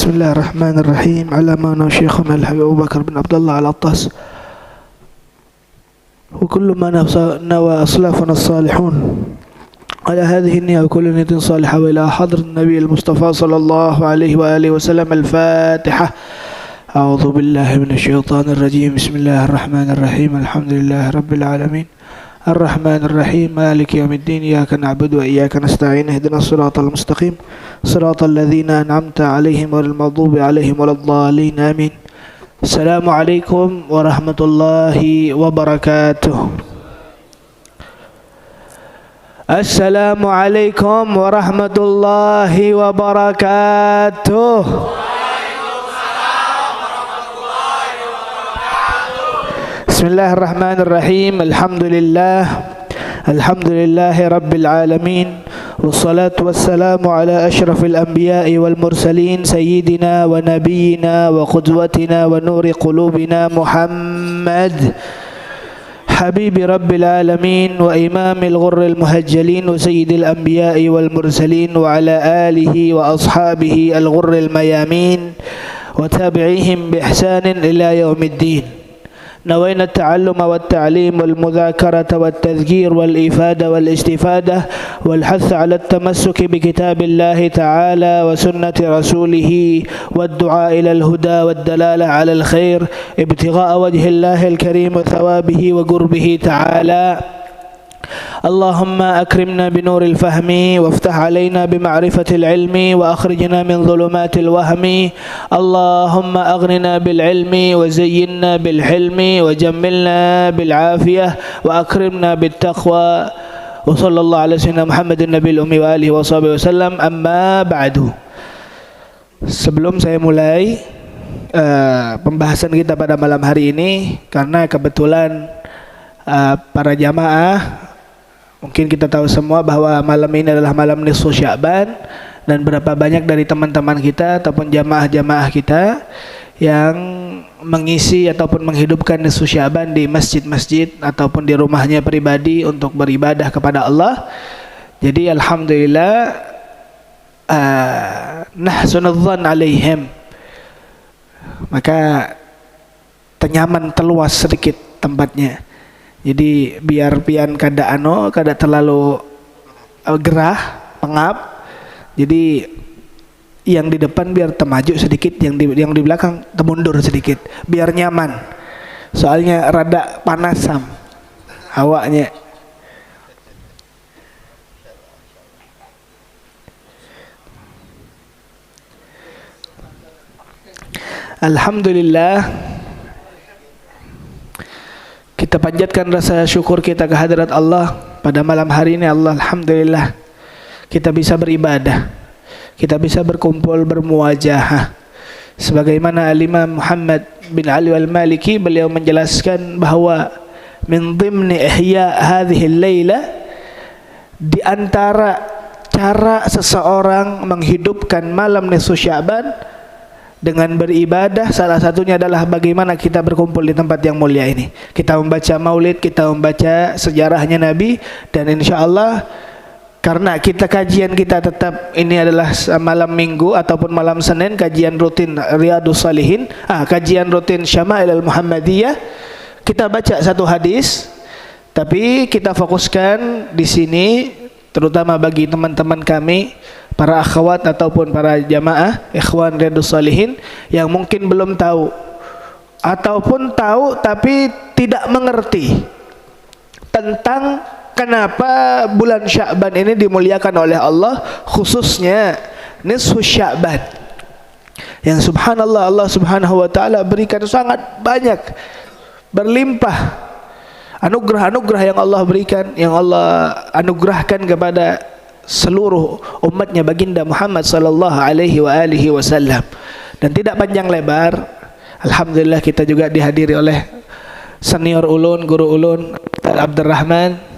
بسم الله الرحمن الرحيم. علمنا شيخنا الحبيب أبو بكر بن عبد الله العطاس وكل ما نوى أسلافنا الصالحون على هذه النية وكل نية صالحة وإلى حضرة النبي المصطفى صلى الله عليه وآله وسلم. الفاتحة. أعوذ بالله من الشيطان الرجيم. بسم الله الرحمن الرحيم. الحمد لله رب العالمين الرحمن الرحيم مالك يوم الدين. إياك نعبد وإياك نستعين. اهدنا الصراط المستقيم صراط الذين أنعمت عليهم غير المغضوب عليهم ولا الضالين. آمين. السلام عليكم ورحمة الله وبركاته. السلام عليكم ورحمة الله وبركاته. بسم الله الرحمن الرحيم. الحمد لله رب العالمين والصلاة والسلام على أشرف الأنبياء والمرسلين سيدنا ونبينا وقدوتنا ونور قلوبنا محمد حبيب رب العالمين وإمام الغر المهجلين وسيد الأنبياء والمرسلين وعلى آله وأصحابه الغر الميامين وتابعيهم بإحسان إلى يوم الدين. نوينا التعلم والتعليم والمذاكرة والتذكير والإفادة والاستفادة والحث على التمسك بكتاب الله تعالى وسنة رسوله والدعاء إلى الهدى والدلالة على الخير ابتغاء وجه الله الكريم وثوابه وقربه تعالى. اللهم أكرمنا بنور الفهم وافتح علينا بمعرفة العلم وأخرجنا من ظلمات الوهم. اللهم أغننا بالعلم وزينا بالحلم وجملنا بالعافية وأكرمنا بالتقوى. وصلى الله على سيدنا محمد النبي الأمي وآله وصحبه وسلم. أما بعد. Sebelum saya mulai pembahasan kita pada malam hari ini, karena kebetulan para jamaah, mungkin kita tahu semua bahwa malam ini adalah malam nisfu Sya'ban, dan berapa banyak dari teman-teman kita ataupun jamaah-jamaah kita yang mengisi ataupun menghidupkan nisfu Sya'ban di masjid-masjid ataupun di rumahnya pribadi untuk beribadah kepada Allah. Jadi alhamdulillah, nahsunudzan alaihim, maka tenyaman teluas sedikit tempatnya. Jadi biar pian kada terlalu gerah, pengap. Jadi yang di depan biar temaju sedikit, yang di belakang temundur sedikit, biar nyaman. Soalnya rada panasam awaknya. Alhamdulillah, kita panjatkan rasa syukur kita ke hadirat Allah pada malam hari ini. Allah, alhamdulillah, kita bisa beribadah, kita bisa berkumpul bermuajahah. Sebagaimana Al-Imam Muhammad bin Ali Al-Maliki, beliau menjelaskan bahwa min dhimni ihya hadhihi al-laila, di antara cara seseorang menghidupkan malam nisfu Sya'ban dengan beribadah, salah satunya adalah bagaimana kita berkumpul di tempat yang mulia ini. Kita membaca maulid, kita membaca sejarahnya Nabi, dan insya Allah karena kajian kita tetap ini adalah malam Minggu ataupun malam Senin, kajian rutin Riyadhus Shalihin, kajian rutin Syama'il Al-Muhammadiyah. Kita baca satu hadis, tapi kita fokuskan di sini terutama bagi teman-teman kami, para akhwat ataupun para jamaah ikhwan Riyadhus Shalihin yang mungkin belum tahu ataupun tahu tapi tidak mengerti tentang kenapa bulan Sya'ban ini dimuliakan oleh Allah, khususnya nisfu Sya'ban, yang subhanallah Allah subhanahu wa ta'ala berikan sangat banyak, berlimpah anugerah-anugerah yang Allah berikan, yang Allah anugerahkan kepada seluruh umatnya baginda Muhammad sallallahu alaihi wasallam. Dan tidak panjang lebar, alhamdulillah kita juga dihadiri oleh senior ulun, guru ulun Abdurrahman.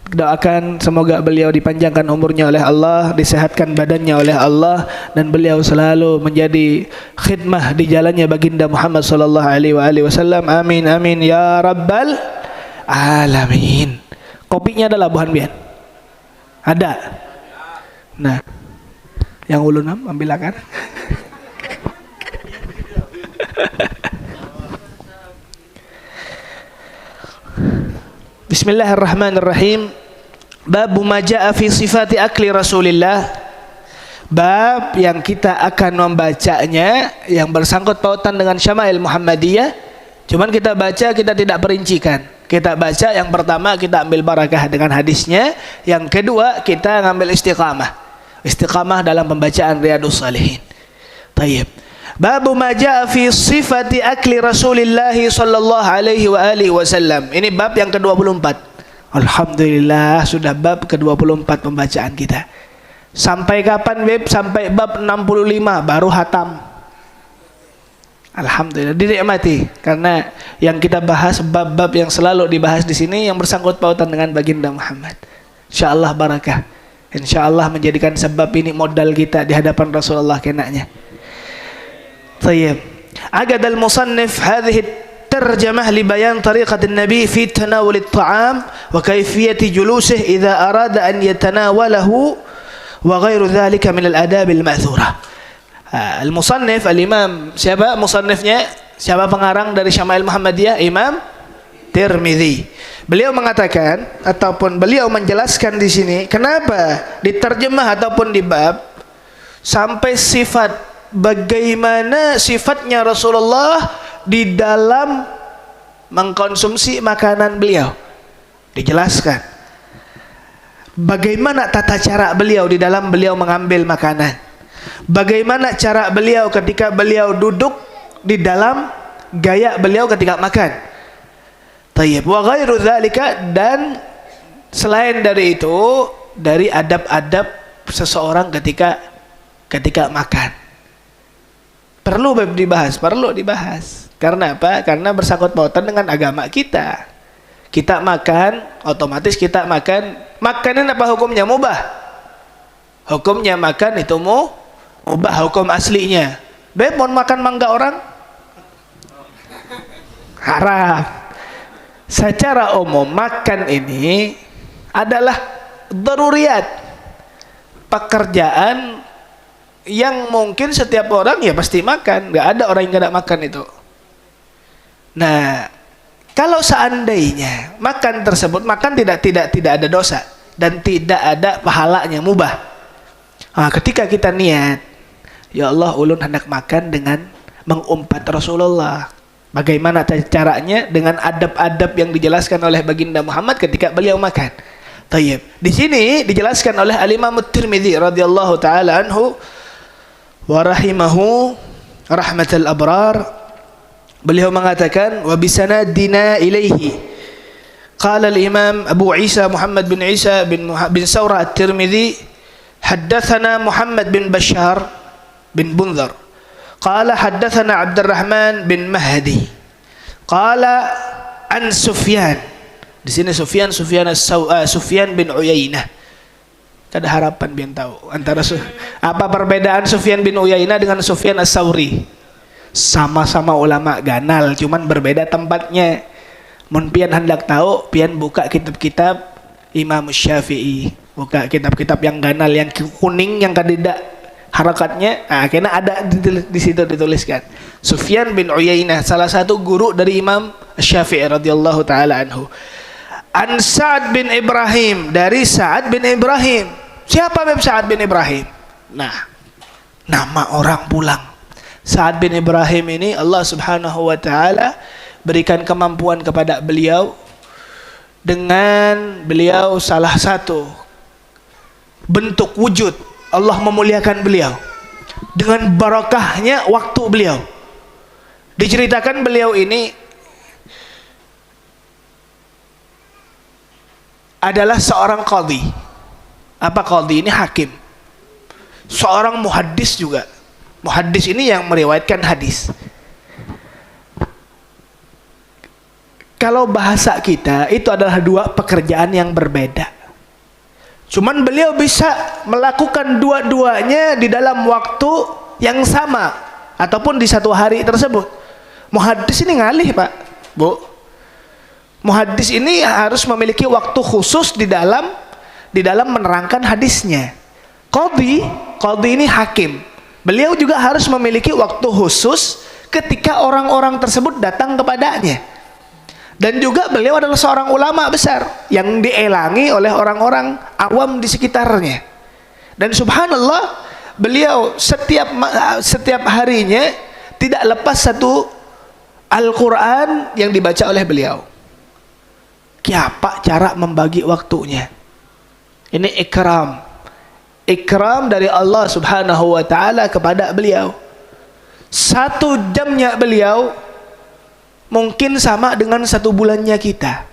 Doakan semoga beliau dipanjangkan umurnya oleh Allah, disehatkan badannya oleh Allah, dan beliau selalu menjadi khidmah di jalannya baginda Muhammad sallallahu alaihi wasallam. Amin amin ya rabbal alamin. Kopinya adalah buhan bian. Ada. Nah, yang ulun ambil akan. Bismillahirrahmanirrahim. Bab ma jaa fi sifati akli Rasulillah. Bab yang kita akan membacanya yang bersangkut pautan dengan Syama'il Muhammadiyah. Cuman kita baca, kita tidak perincikan. Kita baca yang pertama, kita ambil barakah dengan hadisnya. Yang kedua, kita ngambil istiqamah. Istiqamah dalam pembacaan Riyadhus Shalihin. Tayyib. Bab ma jaa fi sifati akli Rasulillah sallallahu alaihi wa alihi wasallam. Ini bab yang ke-24. Alhamdulillah sudah bab ke-24 pembacaan kita. Sampai kapan, Beb? Sampai bab 65 baru hatam. Alhamdulillah, dinikmati karena yang kita bahas bab-bab yang selalu dibahas di sini yang bersangkut pautan dengan baginda Muhammad. Insyaallah barakah. Insyaallah menjadikan sebab ini modal kita di hadapan Rasulullah kenanya. طيب عقد المصنف هذه الترجمة لبيان طريقة النبي في تناول الطعام وكيفية جلوسه إذا أراد أن يتناوله وغير ذلك من الآداب المأثورة. المصنف الإمام siapa musannifnya? Siapa pengarang dari Syama'il Muhammadiyah? Imam Tirmidzi. Beliau mengatakan ataupun beliau menjelaskan di sini kenapa diterjemah ataupun di bab sampai sifat bagaimana sifatnya Rasulullah di dalam mengkonsumsi makanan beliau. Dijelaskan bagaimana tata cara beliau di dalam beliau mengambil makanan. Bagaimana cara beliau ketika beliau duduk di dalam gaya beliau ketika makan. Tayyib wa ghairu dzalika, dan selain dari itu dari adab-adab seseorang ketika makan. Perlu dibahas, perlu dibahas. Karena apa? Karena bersangkut pautan dengan agama kita. Kita makan, otomatis kita makan. Makanan apa hukumnya? Mubah. Hukumnya makan itu mubah, hukum aslinya. Beb, mau makan mangga orang? Haram. Secara umum makan ini adalah daruriyat. Pekerjaan yang mungkin setiap orang ya pasti makan, nggak ada orang yang nggak makan itu. Nah, kalau seandainya makan tersebut tidak ada dosa dan tidak ada pahalanya, mubah. Nah, ketika kita niat, ya Allah ulun hendak makan dengan mengumpat Rasulullah. Bagaimana caranya? Dengan adab-adab yang dijelaskan oleh baginda Muhammad ketika beliau makan. Tayyib. Di sini dijelaskan oleh Al-Imam Tirmidzi radhiyallahu taala anhu wa rahimahu rahmatal abrar. Beliau mengatakan wa bisanadina ilaihi qala al-imam Abu Isa Muhammad bin Isa bin Sawrah at-Tirmidzi haddatsana Muhammad bin Bashar bin Bunzar qala haddatsana Abdurrahman bin Mahdi qala an Sufyan. Di sini Sufyan bin Uyainah. Ada harapan biar tahu antara apa perbedaan Sufyan bin Uyainah dengan Sufyan As-Sauri. Sama-sama ulama ganal, cuman berbeda tempatnya. Mun pian hendak tahu, pian buka kitab-kitab Imam Syafi'i, buka kitab-kitab yang ganal, yang kuning, yang kadida harakatnya. Nah, karena ada di situ dituliskan. Sufyan bin Uyainah, salah satu guru dari Imam Syafi'i radhiyallahu taala anhu. An Sa'ad bin Ibrahim, dari Sa'ad bin Ibrahim. Siapa Sa'ad bin Ibrahim? Nah, nama orang pulang. Sa'ad bin Ibrahim ini Allah Subhanahu wa taala berikan kemampuan kepada beliau dengan beliau salah satu bentuk wujud Allah memuliakan beliau dengan barakahnya waktu beliau. Diceritakan beliau ini adalah seorang qadhi. Apa qadhi ini? Hakim. Seorang muhaddis juga. Muhaddis ini yang meriwayatkan hadis. Kalau bahasa kita itu adalah dua pekerjaan yang berbeda. Cuman beliau bisa melakukan dua-duanya di dalam waktu yang sama ataupun di satu hari tersebut. Muhaddis ini ngalih, Pak, Bu. Muhaddis ini harus memiliki waktu khusus di dalam menerangkan hadisnya. Qadhi ini hakim. Beliau juga harus memiliki waktu khusus ketika orang-orang tersebut datang kepadanya. Dan juga beliau adalah seorang ulama besar yang dielangi oleh orang-orang awam di sekitarnya. Dan subhanallah, beliau setiap harinya tidak lepas satu Al-Quran yang dibaca oleh beliau. Kiapa cara membagi waktunya. Ini ikram dari Allah subhanahu wa ta'ala kepada beliau. 1 jamnya beliau mungkin sama dengan 1 bulannya kita.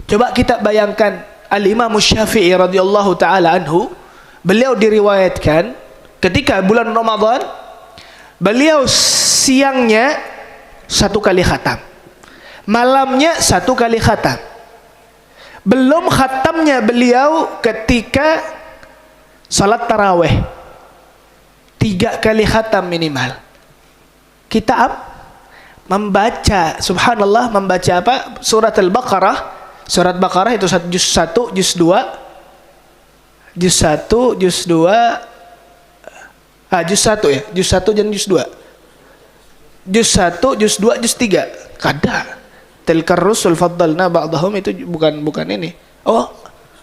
Coba kita bayangkan Al-Imam Syafi'i radhiyallahu ta'ala anhu, beliau diriwayatkan ketika bulan Ramadan, beliau siangnya 1 kali khatam, malamnya 1 kali khatam. Belum khatamnya beliau ketika salat tarawih, 3 kali khatam minimal. Kita membaca, subhanallah, membaca apa? Surat Al-Baqarah. Surat Baqarah itu juz 1, juz 2. Juz 1, juz 2. Juz 1 ya, juz 1 dan juz 2. Juz 1, juz 2, juz 3. Kada. Tilkar rusul faddalna ba'dahum, itu bukan ini. Oh,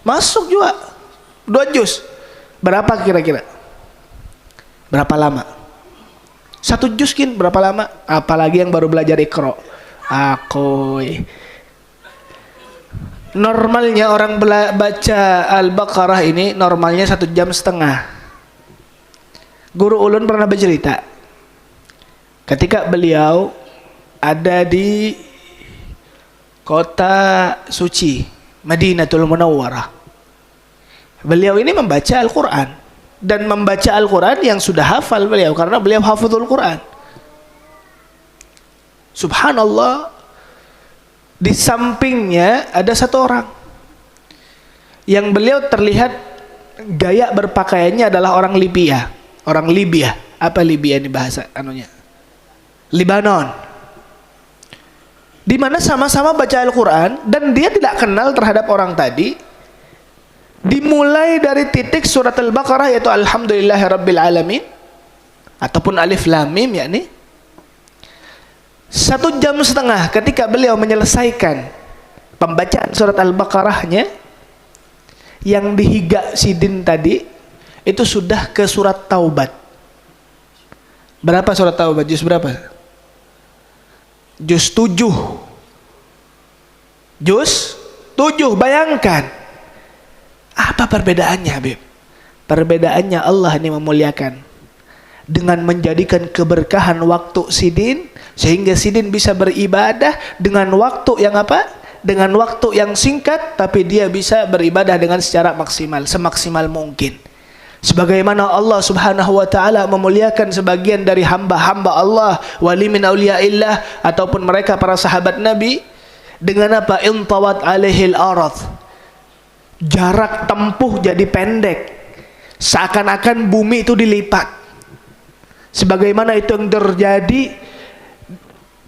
masuk juga. 2 juz. Berapa kira-kira? Berapa lama? 1 juz berapa lama? Apalagi yang baru belajar Iqra. Normalnya orang baca Al-Baqarah ini normalnya 1,5 jam. Guru ulun pernah bercerita ketika beliau ada di kota suci Madinatul Munawwarah. Beliau ini membaca Al-Quran, dan membaca Al-Quran yang sudah hafal beliau, karena beliau hafizul Quran. Subhanallah, di sampingnya ada 1 orang yang beliau terlihat gaya berpakaiannya adalah orang Libya. Orang Libya. Apa Libya ini bahasa anunya? Libanon. Di mana sama-sama baca Al-Quran, dan dia tidak kenal terhadap orang tadi. Dimulai dari titik surat Al-Baqarah, yaitu Alhamdulillahirabbil alamin ataupun Alif Lam Mim, yakni 1,5 jam ketika beliau menyelesaikan pembacaan surat Al-Baqarahnya, yang dihiga sidin tadi itu sudah ke surat Taubat. Berapa surat Taubat? Juz berapa? Juz 7. Juz 7. Bayangkan apa perbedaannya, Habib? Perbedaannya Allah ini memuliakan dengan menjadikan keberkahan waktu sidin, sehingga sidin bisa beribadah dengan waktu yang apa? Dengan waktu yang singkat, tapi dia bisa beribadah dengan secara maksimal, semaksimal mungkin. Sebagaimana Allah subhanahu wa ta'ala memuliakan sebagian dari hamba-hamba Allah, wali min awliyaillah, ataupun mereka para sahabat Nabi, dengan apa? Intawat alaihil arad, jarak tempuh jadi pendek, seakan-akan bumi itu dilipat. Sebagaimana itu yang terjadi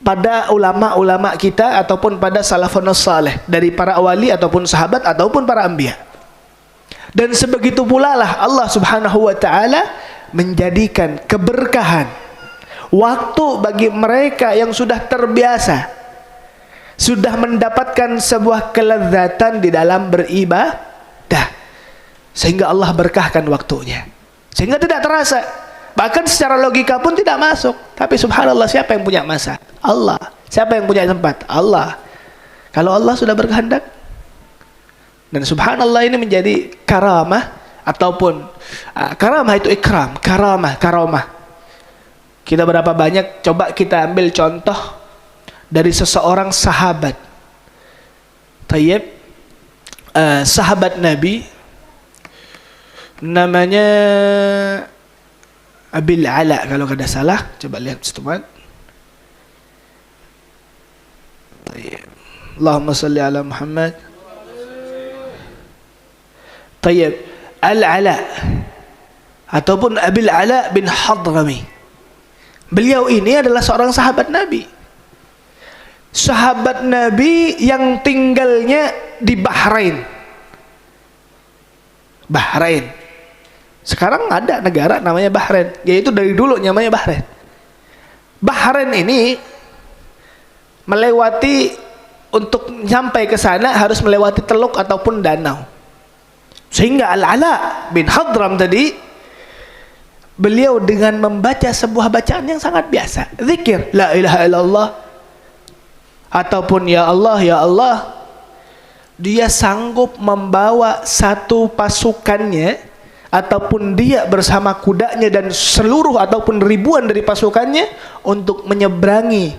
pada ulama-ulama kita, ataupun pada salafun salih, dari para wali ataupun sahabat ataupun para anbiya. Dan sebegitu pula lah Allah subhanahu wa ta'ala menjadikan keberkahan waktu bagi mereka yang sudah terbiasa, sudah mendapatkan sebuah kelezatan di dalam beribadah, sehingga Allah berkahkan waktunya, sehingga tidak terasa. Bahkan secara logika pun tidak masuk. Tapi subhanallah, siapa yang punya masa? Allah. Siapa yang punya tempat? Allah. Kalau Allah sudah berkehendak. Dan subhanallah, ini menjadi karamah, ataupun karamah itu ikram, karamah. Kita berapa banyak, coba kita ambil contoh dari seseorang sahabat. Tayyib, sahabat Nabi, namanya Abil Ala kalau kada salah. Coba lihat teman. Allahumma salli ala Muhammad. Tayyib, Al-Ala ataupun Abil Ala bin Hadrami. Beliau ini adalah seorang sahabat Nabi. Sahabat Nabi yang tinggalnya di Bahrain. Sekarang ada negara namanya Bahrain, yaitu dari dulu namanya Bahrain. Bahrain ini melewati, untuk sampai ke sana harus melewati teluk ataupun danau. Sehingga Al-Ala bin Hadram tadi, beliau dengan membaca sebuah bacaan yang sangat biasa, zikir la ilaha illallah ataupun ya Allah ya Allah, dia sanggup membawa satu pasukannya ataupun dia bersama kudanya dan seluruh ataupun ribuan dari pasukannya untuk menyeberangi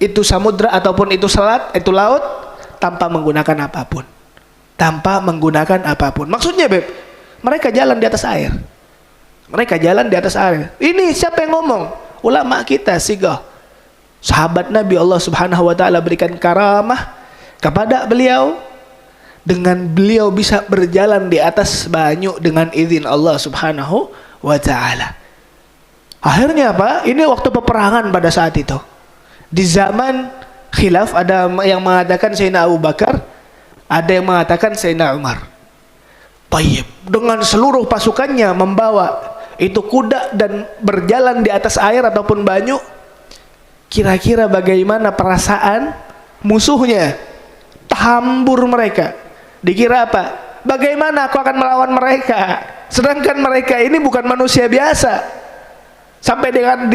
itu samudra ataupun itu selat, itu laut, tanpa menggunakan apapun. Tanpa menggunakan apapun. Maksudnya Beb, mereka jalan di atas air. Mereka jalan di atas air. Ini siapa yang ngomong? Ulama kita, Sigah. Sahabat Nabi, Allah Subhanahu wa taala berikan karamah kepada beliau, dengan beliau bisa berjalan di atas banyu dengan izin Allah Subhanahu wa taala. Akhirnya apa? Ini waktu peperangan pada saat itu. Di zaman khilaf, ada yang mengatakan Sayyidina Abu Bakar, ada yang mengatakan Sayyidina Umar. Tayyib, dengan seluruh pasukannya membawa itu kuda dan berjalan di atas air ataupun banyu. Kira-kira bagaimana perasaan musuhnya? Tahambur mereka. Dikira apa? Bagaimana aku akan melawan mereka? Sedangkan mereka ini bukan manusia biasa. Sampai dengan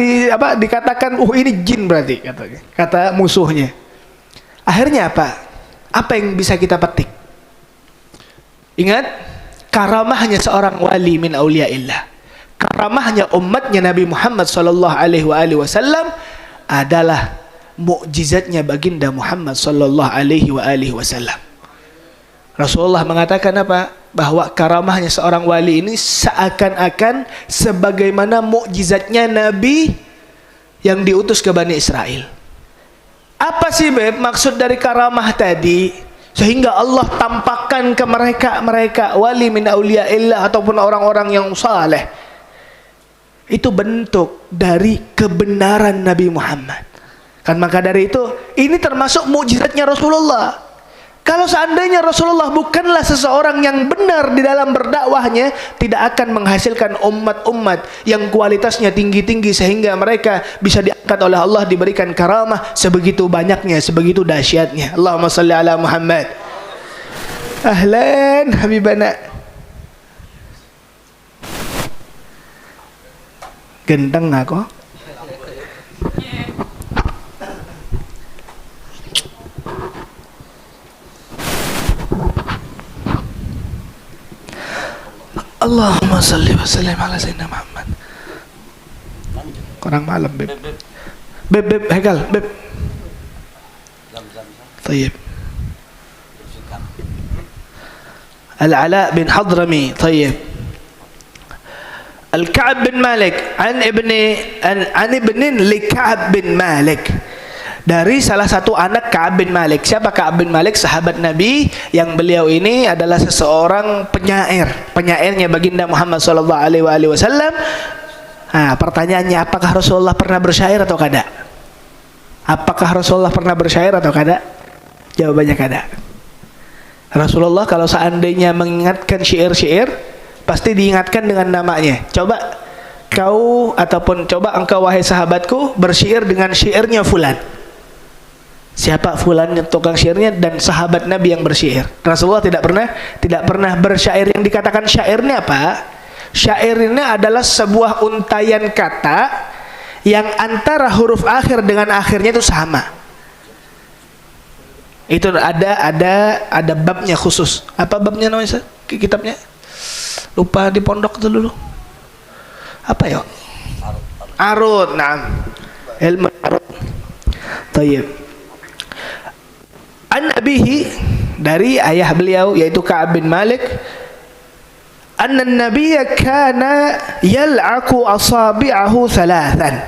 dikatakan, ini jin berarti, kata musuhnya. Akhirnya apa? Apa yang bisa kita petik? Ingat, karamahnya seorang wali min auliyaillah, karamahnya umatnya Nabi Muhammad sallallahu alaihi wasallam adalah mukjizatnya baginda Muhammad sallallahu alaihi wasallam. Rasulullah mengatakan apa? Bahwa karamahnya seorang wali ini seakan-akan sebagaimana mukjizatnya Nabi yang diutus ke Bani Israel. Apa sih Beb maksud dari karamah tadi? Sehingga Allah tampakkan ke mereka wali min auliyaillah ataupun orang-orang yang saleh. Itu bentuk dari kebenaran Nabi Muhammad. Kan maka dari itu, ini termasuk mukjizatnya Rasulullah. Kalau seandainya Rasulullah bukanlah seseorang yang benar di dalam berdakwahnya, tidak akan menghasilkan umat-umat yang kualitasnya tinggi-tinggi sehingga mereka bisa diangkat oleh Allah, diberikan karamah sebegitu banyaknya, sebegitu dahsyatnya. Allahumma salli ala Muhammad. Ahlan habibana. Gendeng aku. Allahumma salli wa sallim ala sayyidina Muhammad. Kurang malam Beb. Beb, Hekal, Beb. Tayyib. Al-Ala bin Hadrami, tayyib. Al-Ka'ab bin Malik, an ibnin li Ka'ab bin Malik. Dari salah satu anak Ka'ab bin Malik. Siapa Ka'ab bin Malik? Sahabat Nabi yang beliau ini adalah seseorang penyair. Penyairnya baginda Muhammad sallallahu alaihi wasallam. Nah, pertanyaannya, apakah Rasulullah pernah bersyair atau kada? Apakah Rasulullah pernah bersyair atau kada? Jawabannya kada. Rasulullah kalau seandainya mengingatkan syair-syair, pasti diingatkan dengan namanya. Coba kau ataupun coba engkau wahai sahabatku bersyair dengan syairnya fulan. Siapa fulan yang tukang syairnya dan sahabat Nabi yang bersyair. Rasulullah tidak pernah bersyair. Yang dikatakan syairnya apa? Syairnya adalah sebuah untayan kata yang antara huruf akhir dengan akhirnya itu sama. Itu ada babnya khusus. Apa babnya namanya? Kitabnya? Lupa di pondok itu dulu. Apa ya? Arud. Nah, ilmu arud. Tayyib. An abihi, dari ayah beliau yaitu Ka'ab bin Malik, anna an-nabiyya kana yal'aqu asabi'ahu thalathan.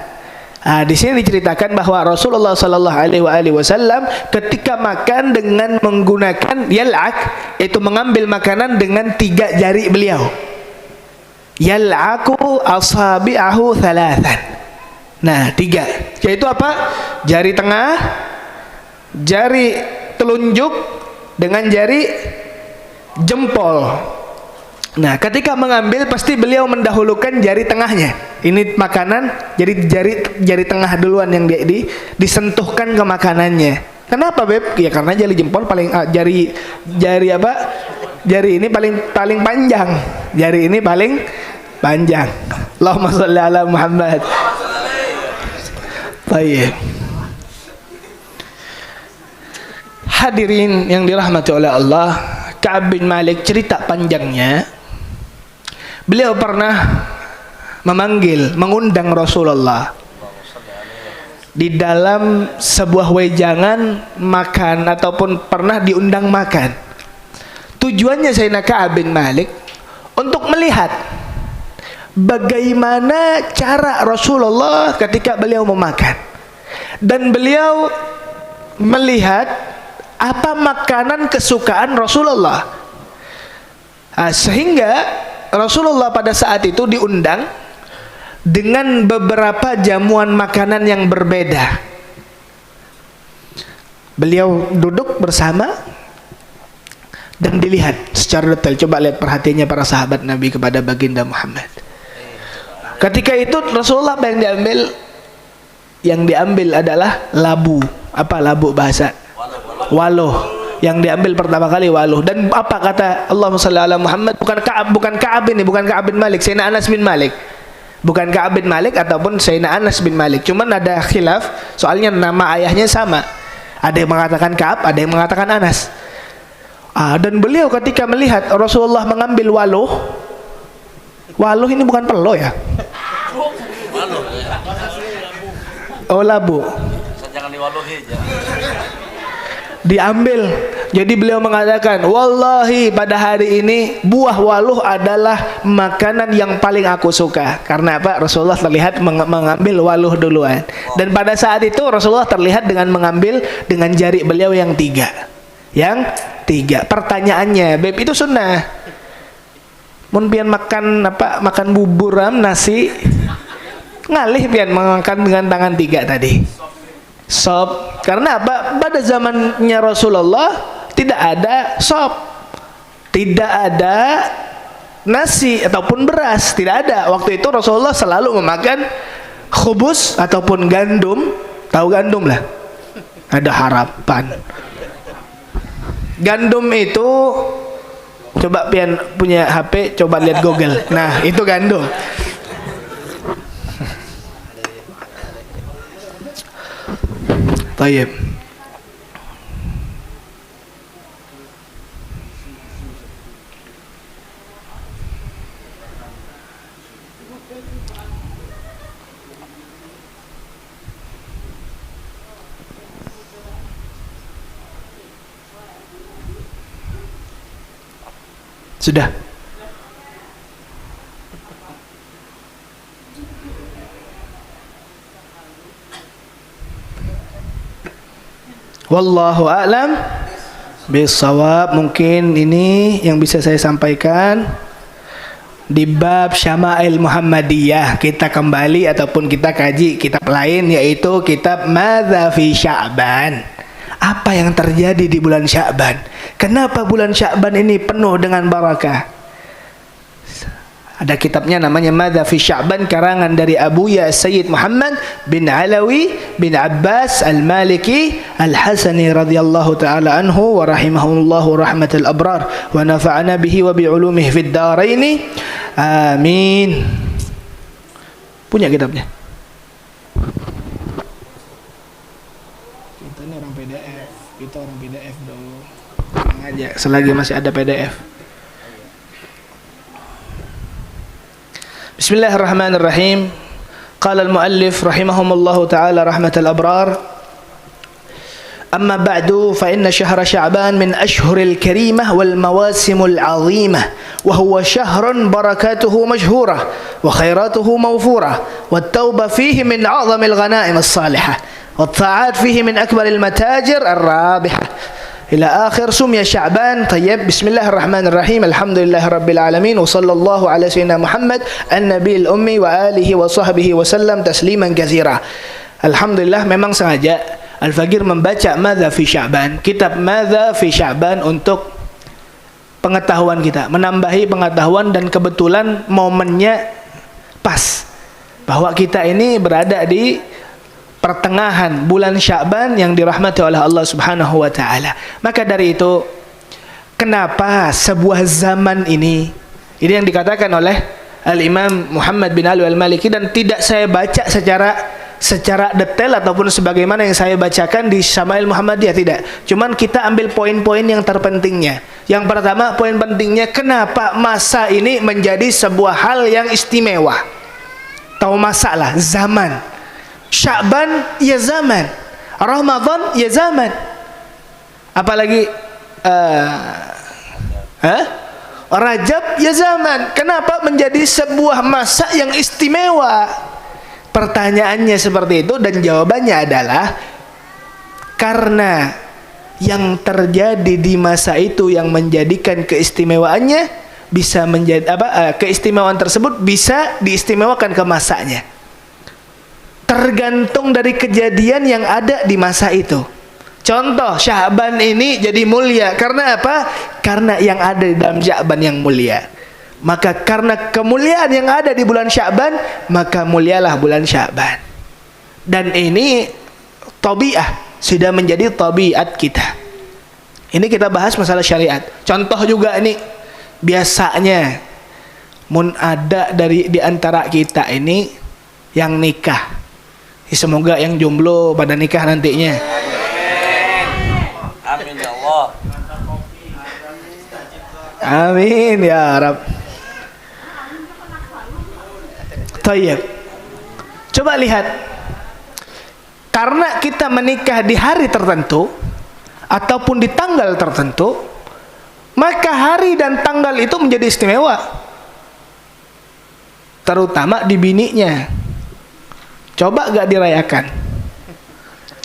Di sini diceritakan bahwa Rasulullah sallallahu alaihi wasallam ketika makan dengan menggunakan yal'aq, itu mengambil makanan dengan 3 jari beliau. Yal'aqu asabi'ahu thalathan. Nah, 3. Yaitu apa? Jari tengah, jari telunjuk dengan jari jempol. Nah, ketika mengambil pasti beliau mendahulukan jari tengahnya. Ini makanan, jadi jari tengah duluan yang disentuhkan ke makanannya. Kenapa, Beb? Ya karena jari jempol paling jari apa? Jari ini paling panjang. Jari ini paling panjang. Allahumma shalli ala Muhammad. Baik. Hadirin yang dirahmati oleh Allah, Ka'ab bin Malik cerita panjangnya. Beliau pernah mengundang Rasulullah di dalam sebuah wejangan makan ataupun pernah diundang makan. Tujuannya Sayyidina Ka'ab bin Malik untuk melihat bagaimana cara Rasulullah ketika beliau memakan, dan beliau melihat apa makanan kesukaan Rasulullah. Sehingga Rasulullah pada saat itu diundang dengan beberapa jamuan makanan yang berbeda. Beliau duduk bersama dan dilihat secara detail. Coba lihat perhatiannya para sahabat Nabi kepada baginda Muhammad. Ketika itu Rasulullah apa yang diambil? Yang diambil adalah labu. Apa labu bahasa? Waluh. Yang diambil pertama kali waluh. Dan apa kata Allahumma shalli ala Muhammad? Bukan Ka'ab bin Malik, Sayyidina Anas bin Malik. Bukan Ka'ab bin Malik ataupun Sayyidina Anas bin Malik. Cuman ada khilaf, soalnya nama ayahnya sama. Ada yang mengatakan Ka'ab, ada yang mengatakan Anas. Dan beliau ketika melihat Rasulullah mengambil waluh. Waluh ini bukan pelo ya? Oh, labu. Jangan diwaluhi aja. Diambil. Jadi beliau mengatakan, wallahi pada hari ini buah waluh adalah makanan yang paling aku suka. Karena apa? Rasulullah terlihat mengambil waluh duluan. Dan pada saat itu Rasulullah terlihat dengan mengambil dengan jari beliau yang tiga. Pertanyaannya, Beb, itu sunnah. Mun pian makan apa? Makan bubur nasi, ngalih pian makan dengan tangan tiga tadi. Sop. Karena apa? Pada zamannya Rasulullah tidak ada sop, tidak ada nasi ataupun beras, tidak ada. Waktu itu Rasulullah selalu memakan khubus ataupun gandum. Tahu gandum lah? Ada harapan. Gandum itu, coba pian punya HP, coba lihat Google. Nah, itu gandum. Tayyib. Sudah. Wallahu a'lam bishawab. Mungkin ini yang bisa saya sampaikan di bab Syama'il Muhammadiyah. Kita kembali ataupun kita kaji kitab lain, yaitu kitab Madza fi Sya'ban. Apa yang terjadi di bulan Sya'ban? Kenapa bulan Sya'ban ini penuh dengan barakah? Ada kitabnya namanya Madza fi Sya'ban, karangan dari Abu Ya Sayyid Muhammad bin Alawi bin Abbas Al-Maliki Al-Hasani radhiyallahu ta'ala anhu wa rahimahullahu rahmatal abrar wa nafa'ana bihi wa bi'ulumihi fid daraini amin. Punya kitabnya? Kita ini orang PDF, kita orang PDF dong. Tenang aja, selagi masih ada PDF. Bismillahirrahmanirrahim. Qala al-muallif rahimahumullahu ta'ala rahmatal abrar. Amma ba'du fa inna syahra Sya'ban min ashhuril karimah wal mawasimul 'azimah wa huwa syahrun barakatuhu majhurah wa khairatuhu mawfurah wat tauba fihi min a'zamil ghanaim as-salihah wat ta'at fihi min akbaril matajir ar-rabihah ila akhir sumya Sya'ban. Tayyib. Bismillahirrahmanirrahim. Alhamdulillahirabbil alamin wa sallallahu ala sayyidina Muhammad an-nabiyil ummi wa alihi wa sahbihi wa sallam tasliman katsira. Alhamdulillah, memang sengaja Al-Faqir membaca Madza fi Sya'ban, kitab Madza fi Sya'ban, untuk pengetahuan kita, menambahi pengetahuan, dan kebetulan momennya pas bahwa kita ini berada di pertengahan bulan Sya'ban yang dirahmati oleh Allah Subhanahu wa taala. Maka dari itu, kenapa sebuah zaman ini yang dikatakan oleh Al-Imam Muhammad bin Ali Al-Maliki, dan tidak saya baca secara detail ataupun sebagaimana yang saya bacakan di Syama'il Muhammadiyah, tidak. Cuman kita ambil poin-poin yang terpentingnya. Yang pertama, poin pentingnya, kenapa masa ini menjadi sebuah hal yang istimewa. Tahu masalah zaman. Sya'ban ya zaman, Ramadan ya zaman. Apalagi Rajab ya zaman. Kenapa menjadi sebuah masa yang istimewa? Pertanyaannya seperti itu, dan jawabannya adalah karena yang terjadi di masa itu yang menjadikan keistimewaannya bisa menjadi keistimewaan tersebut bisa diistimewakan ke masanya. Tergantung dari kejadian yang ada di masa itu. Contoh, Sya'ban ini jadi mulia karena apa? Karena yang ada di dalam Sya'ban yang mulia. Maka karena kemuliaan yang ada di bulan Sya'ban, maka mulialah bulan Sya'ban. Dan ini tabiat, sudah menjadi tabiat kita. Ini kita bahas masalah syariat. Contoh juga ini, biasanya mun ada di antara kita ini yang nikah. Semoga yang jomblo pada nikah nantinya. Amin ya Allah. Amin ya Rabb. Tayyib. Coba lihat, karena kita menikah di hari tertentu ataupun di tanggal tertentu, maka hari dan tanggal itu menjadi istimewa, terutama di bininya. Coba gak dirayakan,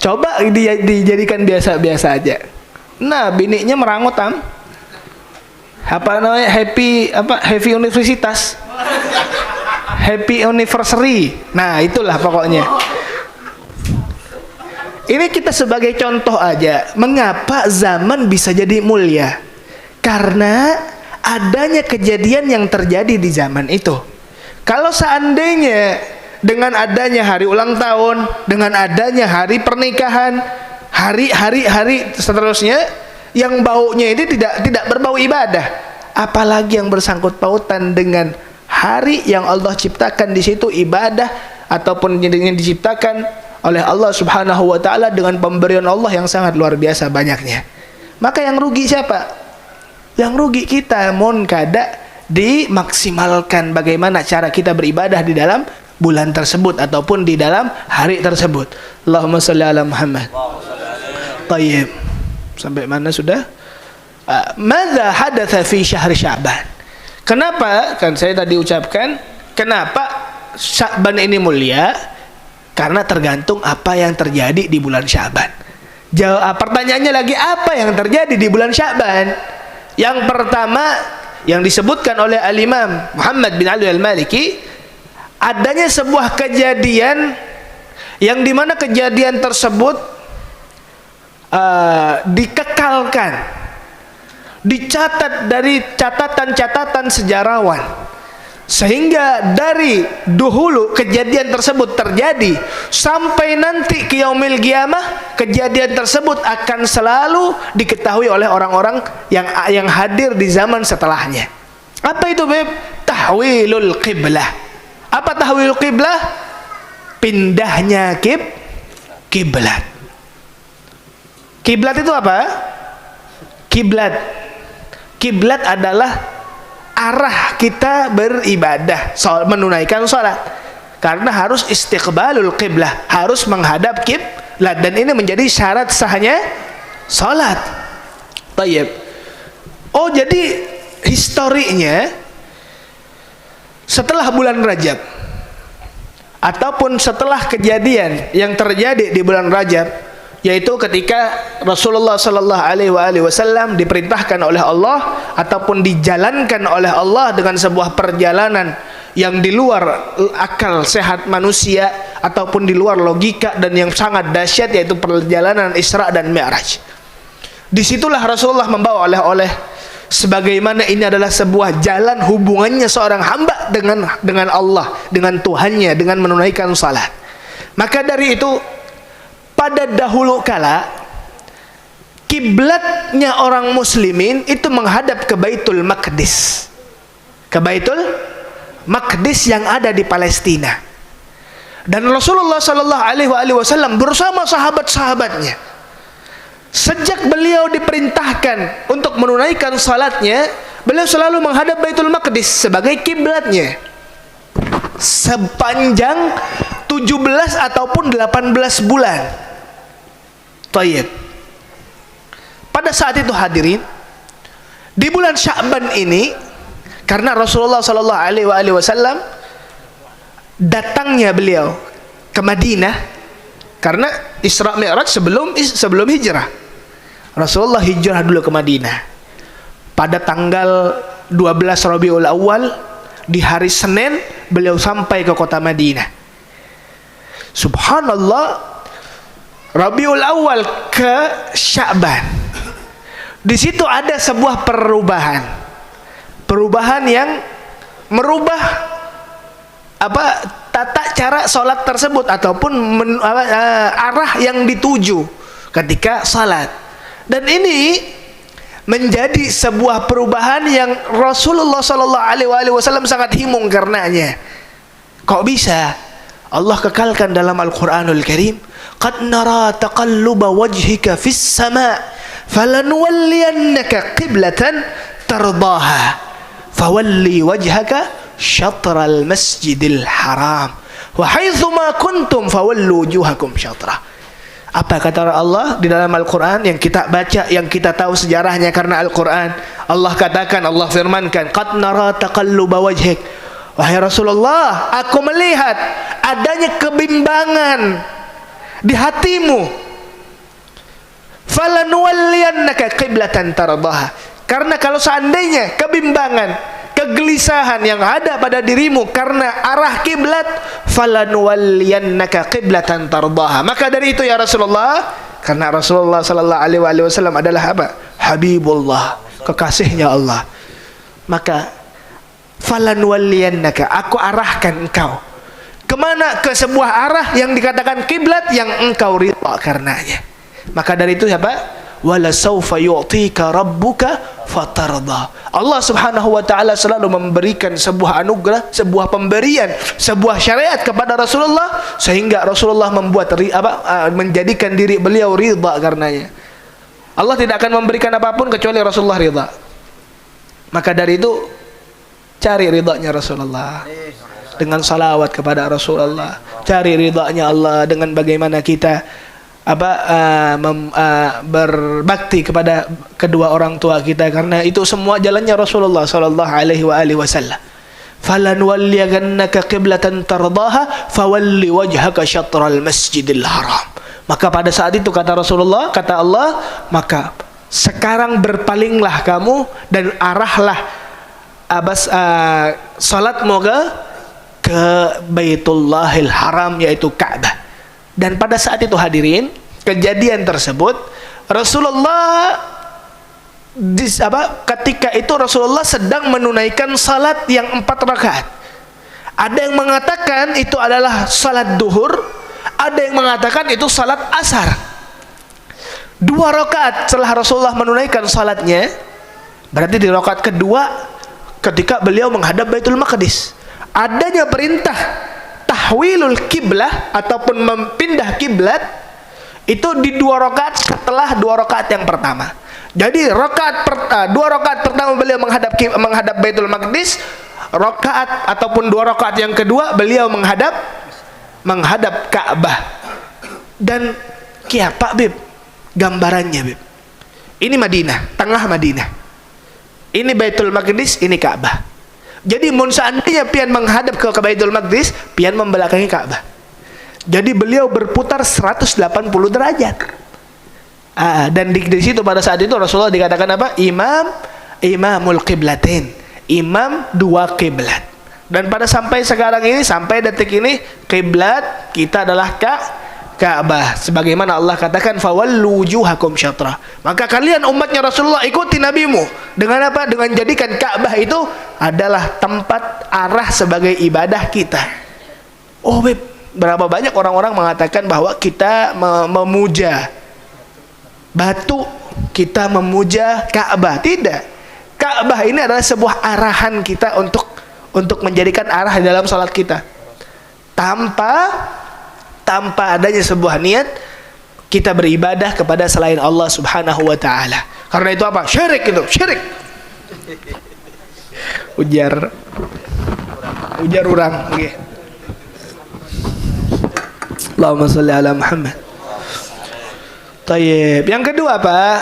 coba dijadikan biasa-biasa aja. Nah, bininya merangut apa namanya, happy universitas, happy anniversary. Nah, itulah pokoknya. Ini kita sebagai contoh aja, mengapa zaman bisa jadi mulia? Karena adanya kejadian yang terjadi di zaman itu. Kalau seandainya dengan adanya hari ulang tahun, dengan adanya hari pernikahan, hari seterusnya yang baunya ini tidak berbau ibadah, apalagi yang bersangkut pautan dengan hari yang Allah ciptakan di situ ibadah, ataupun yang diciptakan oleh Allah Subhanahu wa taala dengan pemberian Allah yang sangat luar biasa banyaknya. Maka yang rugi siapa? Yang rugi kita. Mohon kada dimaksimalkan bagaimana cara kita beribadah di dalam bulan tersebut ataupun di dalam hari tersebut. Allahumma shalli ala Muhammad. Tayyib. Sampai mana sudah? Madza hadatsa fi syahr Sya'ban? Kenapa? Kan saya tadi ucapkan, kenapa Sya'ban ini mulia? Karena tergantung apa yang terjadi di bulan Sya'ban. Pertanyaannya lagi, apa yang terjadi di bulan Sya'ban? Yang pertama yang disebutkan oleh Al-Imam Muhammad bin Ali Al-Maliki, adanya sebuah kejadian yang dimana kejadian tersebut dikekalkan, dicatat dari catatan-catatan sejarawan, sehingga dari dahulu kejadian tersebut terjadi sampai nanti ke yaumil qiyamah, kejadian tersebut akan selalu diketahui oleh orang-orang yang hadir di zaman setelahnya. Apa itu, Beb? Tahwilul qiblah. Apa tahwilul qiblah? Pindahnya kiblat. Kiblat itu apa? Kiblat adalah arah kita beribadah, menunaikan sholat. Karena harus istiqbalul qiblah, harus menghadap kiblat, dan ini menjadi syarat sahnya sholat. Tayyib. Oh, jadi historinya setelah bulan Rajab ataupun setelah kejadian yang terjadi di bulan Rajab, yaitu ketika Rasulullah sallallahu alaihi wasallam diperintahkan oleh Allah ataupun dijalankan oleh Allah dengan sebuah perjalanan yang di luar akal sehat manusia ataupun di luar logika dan yang sangat dahsyat, yaitu perjalanan Isra dan Mi'raj. Disitulah Rasulullah membawa oleh-oleh, sebagaimana ini adalah sebuah jalan hubungannya seorang hamba dengan Allah, dengan Tuhannya, dengan menunaikan salat. Maka dari itu pada dahulu kala kiblatnya orang muslimin itu menghadap ke Baitul Maqdis. Ke Baitul Maqdis yang ada di Palestina. Dan Rasulullah sallallahu alaihi wasallam bersama sahabat-sahabatnya, sejak beliau diperintahkan untuk menunaikan salatnya, beliau selalu menghadap Baitul Maqdis sebagai kiblatnya sepanjang 17 ataupun 18 bulan. Thayyib. Pada saat itu hadirin, di bulan Sya'ban ini, karena Rasulullah sallallahu alaihi wasallam datangnya beliau ke Madinah karena Isra Mi'raj sebelum hijrah. Rasulullah hijrah dulu ke Madinah pada tanggal 12 Rabiul Awal, di hari Senin beliau sampai ke kota Madinah. Subhanallah, Rabiul Awal ke Sya'ban, di situ ada sebuah perubahan yang merubah tata cara sholat tersebut ataupun arah yang dituju ketika salat. Dan ini menjadi sebuah perubahan yang Rasulullah sallallahu alaihi wasallam sangat himung karenanya. Kok bisa? Allah kekalkan dalam Al-Qur'anul Karim, "Qad nara taqalluba wajhika fis sama' falanuwalliyannaka qiblatan tardaha fawalli wajhaka syatral masjidil haram wa haitsu ma kuntum fawallu wujuhakum syatrah." Apa kata Allah di dalam Al-Quran yang kita baca, yang kita tahu sejarahnya karena Al-Quran? Allah katakan, Allah firmankan, "Qad nara taqalluba wajhik." Wahai Rasulullah, aku melihat adanya kebimbangan di hatimu. Falanuwalliyannaka qiblatan tardaha. Karena kalau seandainya kebimbangan, kegelisahan yang ada pada dirimu karena arah kiblat, falanuwalliyannaka qiblatan tardaha. Maka dari itu ya Rasulullah, karena Rasulullah sallallahu alaihi wasallam adalah apa? Habibullah, kekasihnya Allah. Maka falanuwalliyannaka, aku arahkan engkau kemana? Ke sebuah arah yang dikatakan kiblat yang engkau ridha karenanya. Maka dari itu apa? Wala sawfa yu'tika rabbuka fatarda. Allah Subhanahu wa taala selalu memberikan sebuah anugerah, sebuah pemberian, sebuah syariat kepada Rasulullah sehingga Rasulullah menjadikan diri beliau ridha karenanya. Allah tidak akan memberikan apapun kecuali Rasulullah ridha. Maka dari itu cari ridhanya Rasulullah dengan salawat kepada Rasulullah. Cari ridhanya Allah dengan bagaimana kita berbakti kepada kedua orang tua kita, karena itu semua jalannya Rasulullah sallallahu alaihi wasallam. Falanwalliyannaka qiblatan tardaha fawalli wajhaka syatral masjidil haram. Maka pada saat itu kata Rasulullah, kata Allah, maka sekarang berpalinglah kamu dan arahlah salatmu ke Baitullahil Haram, yaitu Ka'bah. Dan pada saat itu hadirin, kejadian tersebut Rasulullah ketika itu Rasulullah sedang menunaikan salat yang 4 rakaat. Ada yang mengatakan itu adalah salat duhur, ada yang mengatakan itu salat asar. 2 rakaat setelah Rasulullah menunaikan salatnya, berarti di rakaat kedua ketika beliau menghadap Baitul Maqdis, adanya perintah tahwilul kiblah ataupun mempindah kiblat itu di 2 rakaat setelah 2 rakaat yang pertama. Jadi 2 rakaat pertama beliau menghadap Baitul Maqdis, rakaat ataupun 2 rakaat yang kedua beliau menghadap Ka'bah. Dan Pak Bib, gambarannya Bib, ini Madinah, tengah Madinah, ini Baitul Maqdis, ini Ka'bah. Jadi mun seandainya pian menghadap ke Baitul Maqdis, pian membelakangi Ka'bah. Jadi beliau berputar 180 derajat. Dan di situ pada saat itu Rasulullah dikatakan apa? Imamul qiblatain, imam 2 kiblat. Dan pada sampai sekarang ini, sampai detik ini, kiblat kita adalah Ka'bah, sebagaimana Allah katakan fawallu wujuhakum syatrah. Maka kalian umatnya Rasulullah ikuti nabimu dengan apa? Dengan jadikan Ka'bah itu adalah tempat arah sebagai ibadah kita. Oh Beb, berapa banyak orang-orang mengatakan bahwa kita memuja batu, kita memuja Ka'bah. Tidak. Ka'bah ini adalah sebuah arahan kita untuk menjadikan arah di dalam salat kita. Tanpa adanya sebuah niat kita beribadah kepada selain Allah Subhanahu wa taala. Karena itu apa? Syirik itu, syirik. Ujar orang. Okay. Allahumma shalli ala Muhammad. Tayyib. Yang kedua apa?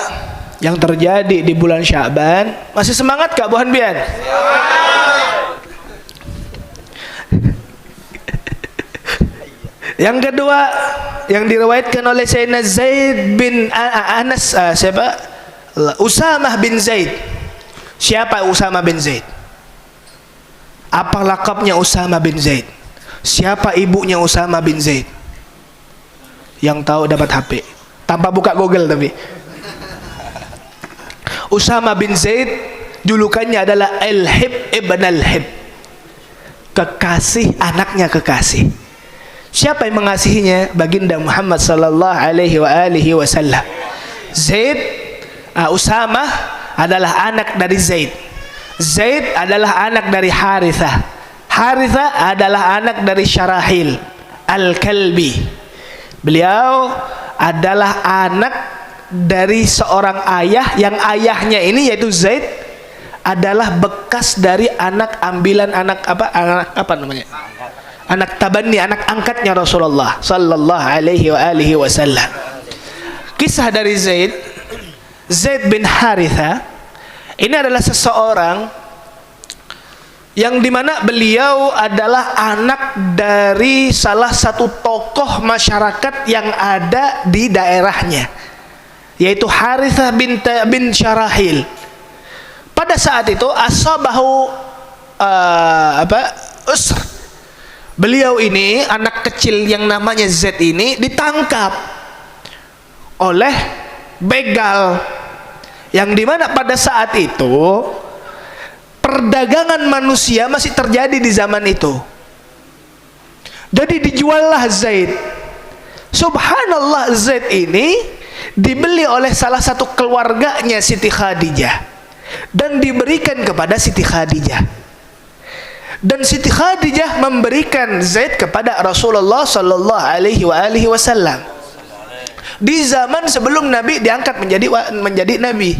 Yang terjadi di bulan Sya'ban. Masih semangat Kak Bu Hanbian? Yang kedua yang diriwayatkan oleh Sayyidina Zaid bin Anas, siapa? Usamah bin Zaid. Siapa Usamah bin Zaid? Apa lakabnya Usamah bin Zaid? Siapa ibunya Usamah bin Zaid? Yang tahu dapat HP. Tanpa buka Google tapi. Usamah bin Zaid julukannya adalah Al-Hib ibn Al-Hib. Kekasih anaknya kekasih. Siapa yang mengasihinya? Baginda Muhammad sallallahu alaihi wasallam. Zaid, Usamah adalah anak dari Zaid. Zaid adalah anak dari Harithah. Harithah adalah anak dari Syarahil Al-Kalbi. Beliau adalah anak dari seorang ayah yang ayahnya ini yaitu Zaid adalah bekas dari anak ambilan anak apa namanya? Anak tabanni, anak angkatnya Rasulullah sallallahu alaihi wasallam. Kisah dari Zaid bin Haritha ini adalah seseorang yang dimana beliau adalah anak dari salah satu tokoh masyarakat yang ada di daerahnya, yaitu Harithah bin Syarahil. Pada saat itu asabahu usr. Beliau ini, anak kecil yang namanya Z ini ditangkap oleh begal, yang dimana pada saat itu perdagangan manusia masih terjadi di zaman itu. Jadi dijuallah Zaid. Subhanallah, Zaid ini dibeli oleh salah satu keluarganya Siti Khadijah dan diberikan kepada Siti Khadijah. Dan Siti Khadijah memberikan Zaid kepada Rasulullah sallallahu alaihi wasallam di zaman sebelum Nabi diangkat menjadi nabi,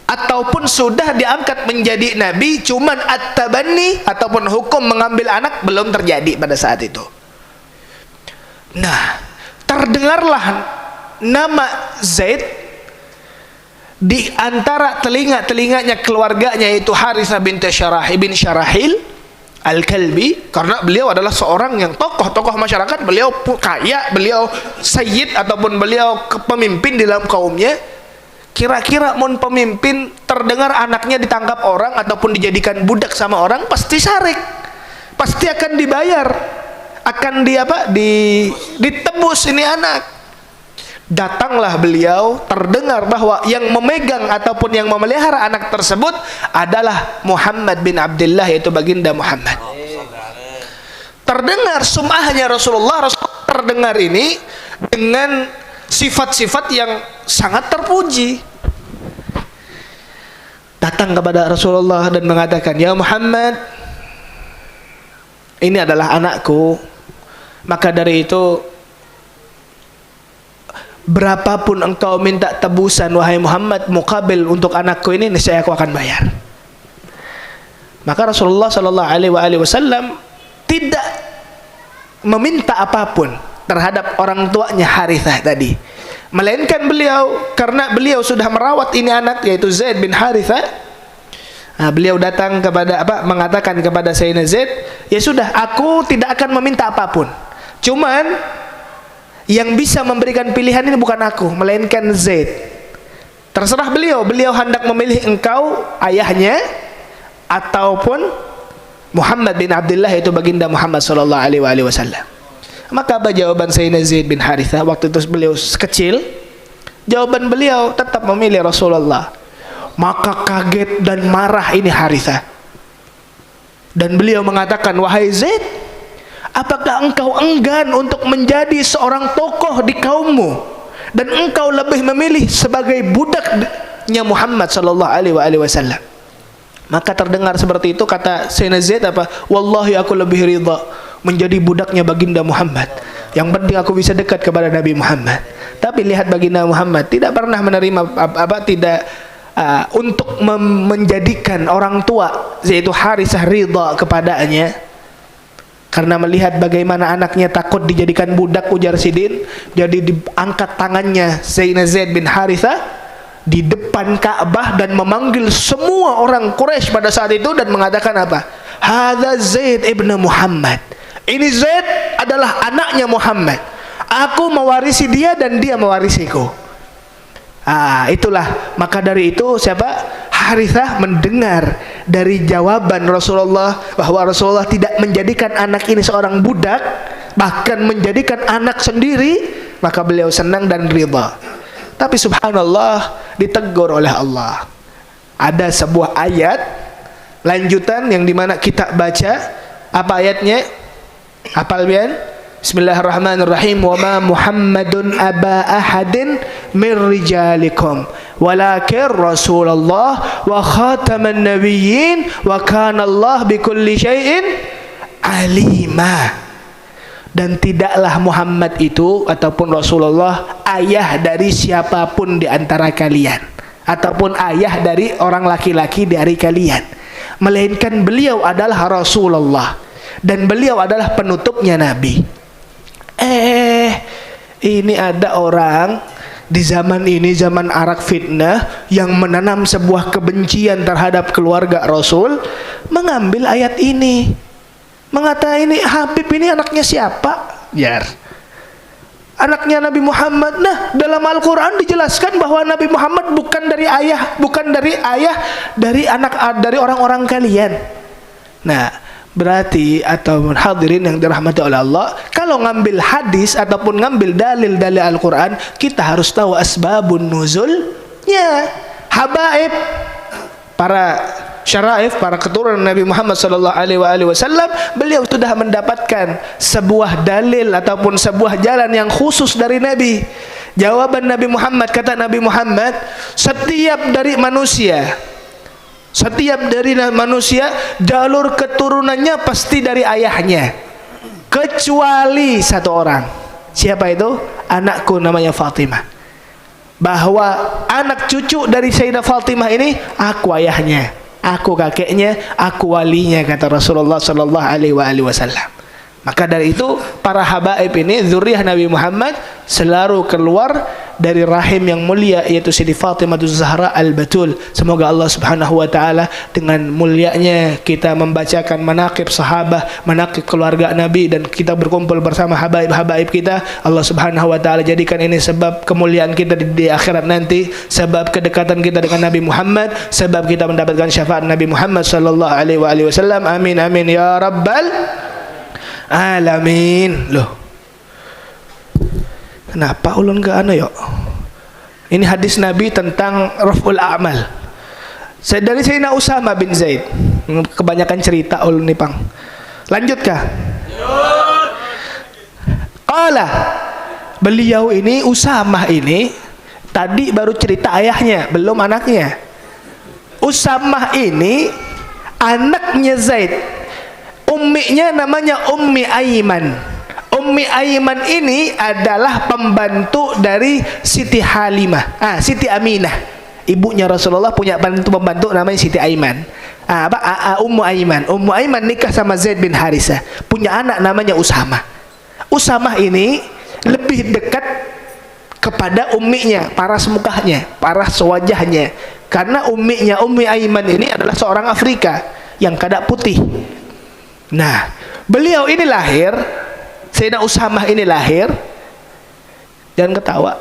ataupun sudah diangkat menjadi nabi, cuman at-tabanni ataupun hukum mengambil anak belum terjadi pada saat itu. Nah, terdengarlah nama Zaid di antara telinga-telinganya keluarganya, yaitu Harithah bin Syarahil Al-Kalbi, karena beliau adalah seorang yang tokoh masyarakat, beliau kaya, beliau sayyid ataupun beliau pemimpin di dalam kaumnya. Kira-kira mun pemimpin terdengar anaknya ditangkap orang ataupun dijadikan budak sama orang, pasti syarik, pasti akan dibayar, akan ditebus ini anak. Datanglah beliau, terdengar bahwa yang memegang ataupun yang memelihara anak tersebut adalah Muhammad bin Abdullah, yaitu baginda Muhammad. Terdengar sum'ahnya Rasulullah terdengar ini dengan sifat-sifat yang sangat terpuji. Datang kepada Rasulullah dan mengatakan, "Ya Muhammad, ini adalah anakku. Maka dari itu berapapun engkau minta tebusan wahai Muhammad mukabil untuk anakku ini, niscaya aku akan bayar." Maka Rasulullah sallallahu alaihi wasallam tidak meminta apapun terhadap orang tuanya Harithah tadi, melainkan beliau karena beliau sudah merawat ini anak, yaitu Zaid bin Harithah. Nah, beliau datang mengatakan kepada Sayyidina Zaid, "Ya sudah, aku tidak akan meminta apapun. Cuman yang bisa memberikan pilihan ini bukan aku, melainkan Zaid. Terserah beliau hendak memilih engkau ayahnya ataupun Muhammad bin Abdullah, yaitu baginda Muhammad sallallahu alaihi wasallam." Maka apa jawaban Sayyidina Zaid bin Harithah waktu itu beliau kecil? Jawaban beliau tetap memilih Rasulullah. Maka kaget dan marah ini Harithah. Dan beliau mengatakan, wahai Zaid, apakah engkau enggan untuk menjadi seorang tokoh di kaummu dan engkau lebih memilih sebagai budaknya Muhammad sallallahu alaihi wasallam? Maka terdengar seperti itu, kata Sayyidina Zaid apa? Wallahi aku lebih ridha menjadi budaknya baginda Muhammad. Yang penting aku bisa dekat kepada Nabi Muhammad. Tapi lihat baginda Muhammad tidak pernah menerima untuk menjadikan orang tua yaitu Harithah ridha kepadanya, karena melihat bagaimana anaknya takut dijadikan budak, ujar Sidin. Jadi diangkat tangannya Sayyidina Zaid bin Harithah di depan Ka'bah dan memanggil semua orang Quraisy pada saat itu dan mengatakan apa? Hadza Zaid ibn Muhammad. Ini Zaid adalah anaknya Muhammad. Aku mewarisi dia dan dia mewarisiku. Itulah, maka dari itu siapa? Harithah mendengar dari jawaban Rasulullah bahwa Rasulullah tidak menjadikan anak ini seorang budak, bahkan menjadikan anak sendiri, maka beliau senang dan ridha. Tapi subhanallah, ditegur oleh Allah. Ada sebuah ayat lanjutan yang dimana kita baca. Apa ayatnya? Hafal pian? Bismillahirrahmanirrahim. Wa ma Muhammadun aba ahadin min rijalikum walakin Rasulullah wa khataman nabiyyin wa kana Allah bikulli syai'in alima. Dan tidaklah Muhammad itu ataupun Rasulullah ayah dari siapapun di antara kalian ataupun ayah dari orang laki-laki dari kalian, melainkan beliau adalah Rasulullah dan beliau adalah penutupnya Nabi. Ini ada orang di zaman ini, zaman arak fitnah, yang menanam sebuah kebencian terhadap keluarga Rasul, mengambil ayat ini, mengatakan ini Habib ini anaknya siapa? Biar anaknya Nabi Muhammad. Nah, dalam Al-Quran dijelaskan bahwa Nabi Muhammad bukan dari ayah dari anak dari orang-orang kalian. Nah, berarti atau hadirin yang dirahmati oleh Allah, kalau ngambil hadis ataupun ngambil dalil-dalil Al-Quran, kita harus tahu asbabun nuzulnya. Habaib, para syaraif, para keturunan Nabi Muhammad sallallahu alaihi wasallam, beliau sudah mendapatkan sebuah dalil ataupun sebuah jalan yang khusus dari Nabi. Jawaban Nabi Muhammad, kata Nabi Muhammad, setiap dari manusia jalur keturunannya pasti dari ayahnya, kecuali satu orang. Siapa itu? Anakku namanya Fatimah. Bahwa anak cucu dari Sayyidah Fatimah ini, aku ayahnya, aku kakeknya, aku walinya, kata Rasulullah sallallahu alaihi wasallam. Maka dari itu para habaib ini, zuriyah Nabi Muhammad, selalu keluar dari rahim yang mulia, yaitu Siti Fatimah Zahra Al-Batul. Semoga Allah Subhanahu wa taala dengan mulianya kita membacakan manaqib sahabah, manaqib keluarga Nabi, dan kita berkumpul bersama habaib-habaib kita. Allah Subhanahu wa taala jadikan ini sebab kemuliaan kita di akhirat nanti, sebab kedekatan kita dengan Nabi Muhammad, sebab kita mendapatkan syafaat Nabi Muhammad sallallahu alaihi wasallam. Amin amin ya rabbal alamin. Loh, kenapa ulun ke yuk? Ini hadis Nabi tentang raf'ul a'mal. Dari Sayyidina Usama bin Zaid. Kebanyakan cerita ulun nih, Pang. Lanjutkah? Qala, beliau ini Usamah ini tadi baru cerita ayahnya, belum anaknya. Usamah ini anaknya Zaid. Umminya namanya Ummi Aiman. Ummi Aiman ini adalah pembantu dari Siti Halimah, Siti Aminah. Ibunya Rasulullah punya pembantu namanya Siti Aiman. Ummu Aiman. Ummu Aiman nikah sama Zaid bin Harithah, punya anak namanya Usamah. Usamah ini lebih dekat kepada umminya, paras mukanya, paras wajahnya, karena umminya Ummi Aiman ini adalah seorang Afrika yang kadak putih. Nah, beliau ini lahir, Sayyidina Usamah ini lahir. Jangan ketawa.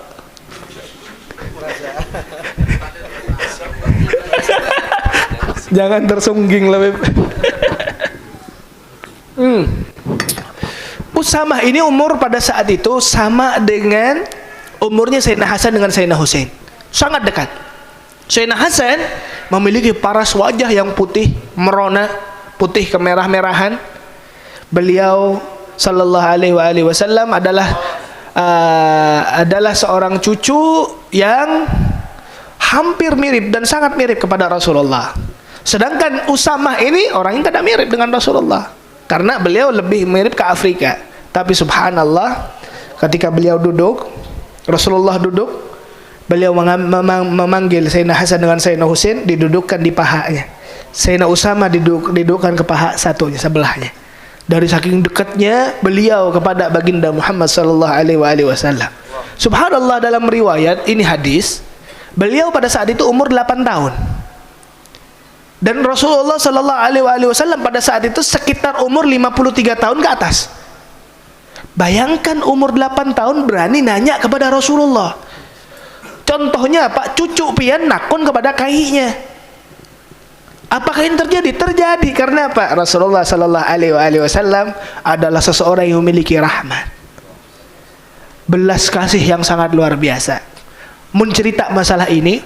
Jangan tersungging lebih. Usamah ini umur pada saat itu sama dengan umurnya Sayyidina Hasan dengan Sayyidina Husain, sangat dekat. Sayyidina Hasan memiliki paras wajah yang putih merona, putih kemerah-merahan. Beliau sallallahu alaihi wasallam adalah seorang cucu yang hampir mirip dan sangat mirip kepada Rasulullah. Sedangkan Usamah ini orang yang tidak mirip dengan Rasulullah, karena beliau lebih mirip ke Afrika. Tapi subhanallah, ketika beliau duduk, Rasulullah duduk, beliau memanggil Sayyidina Hasan dengan Sayyidina Husain, didudukkan di pahanya. Sayyidina Usamah didudukkan ke paha satunya, sebelahnya. Dari saking dekatnya beliau kepada baginda Muhammad sallallahu alaihi wasallam. Subhanallah, dalam riwayat ini hadis, beliau pada saat itu umur 8 tahun. Dan Rasulullah sallallahu alaihi wasallam pada saat itu sekitar umur 53 tahun ke atas. Bayangkan umur 8 tahun berani nanya kepada Rasulullah. Contohnya Pak, cucu pian nakon kepada kainya. Apakah ini terjadi? Terjadi karena apa? Rasulullah sallallahu alaihi wasallam adalah seseorang yang memiliki rahmat, belas kasih yang sangat luar biasa. Mencerita masalah ini,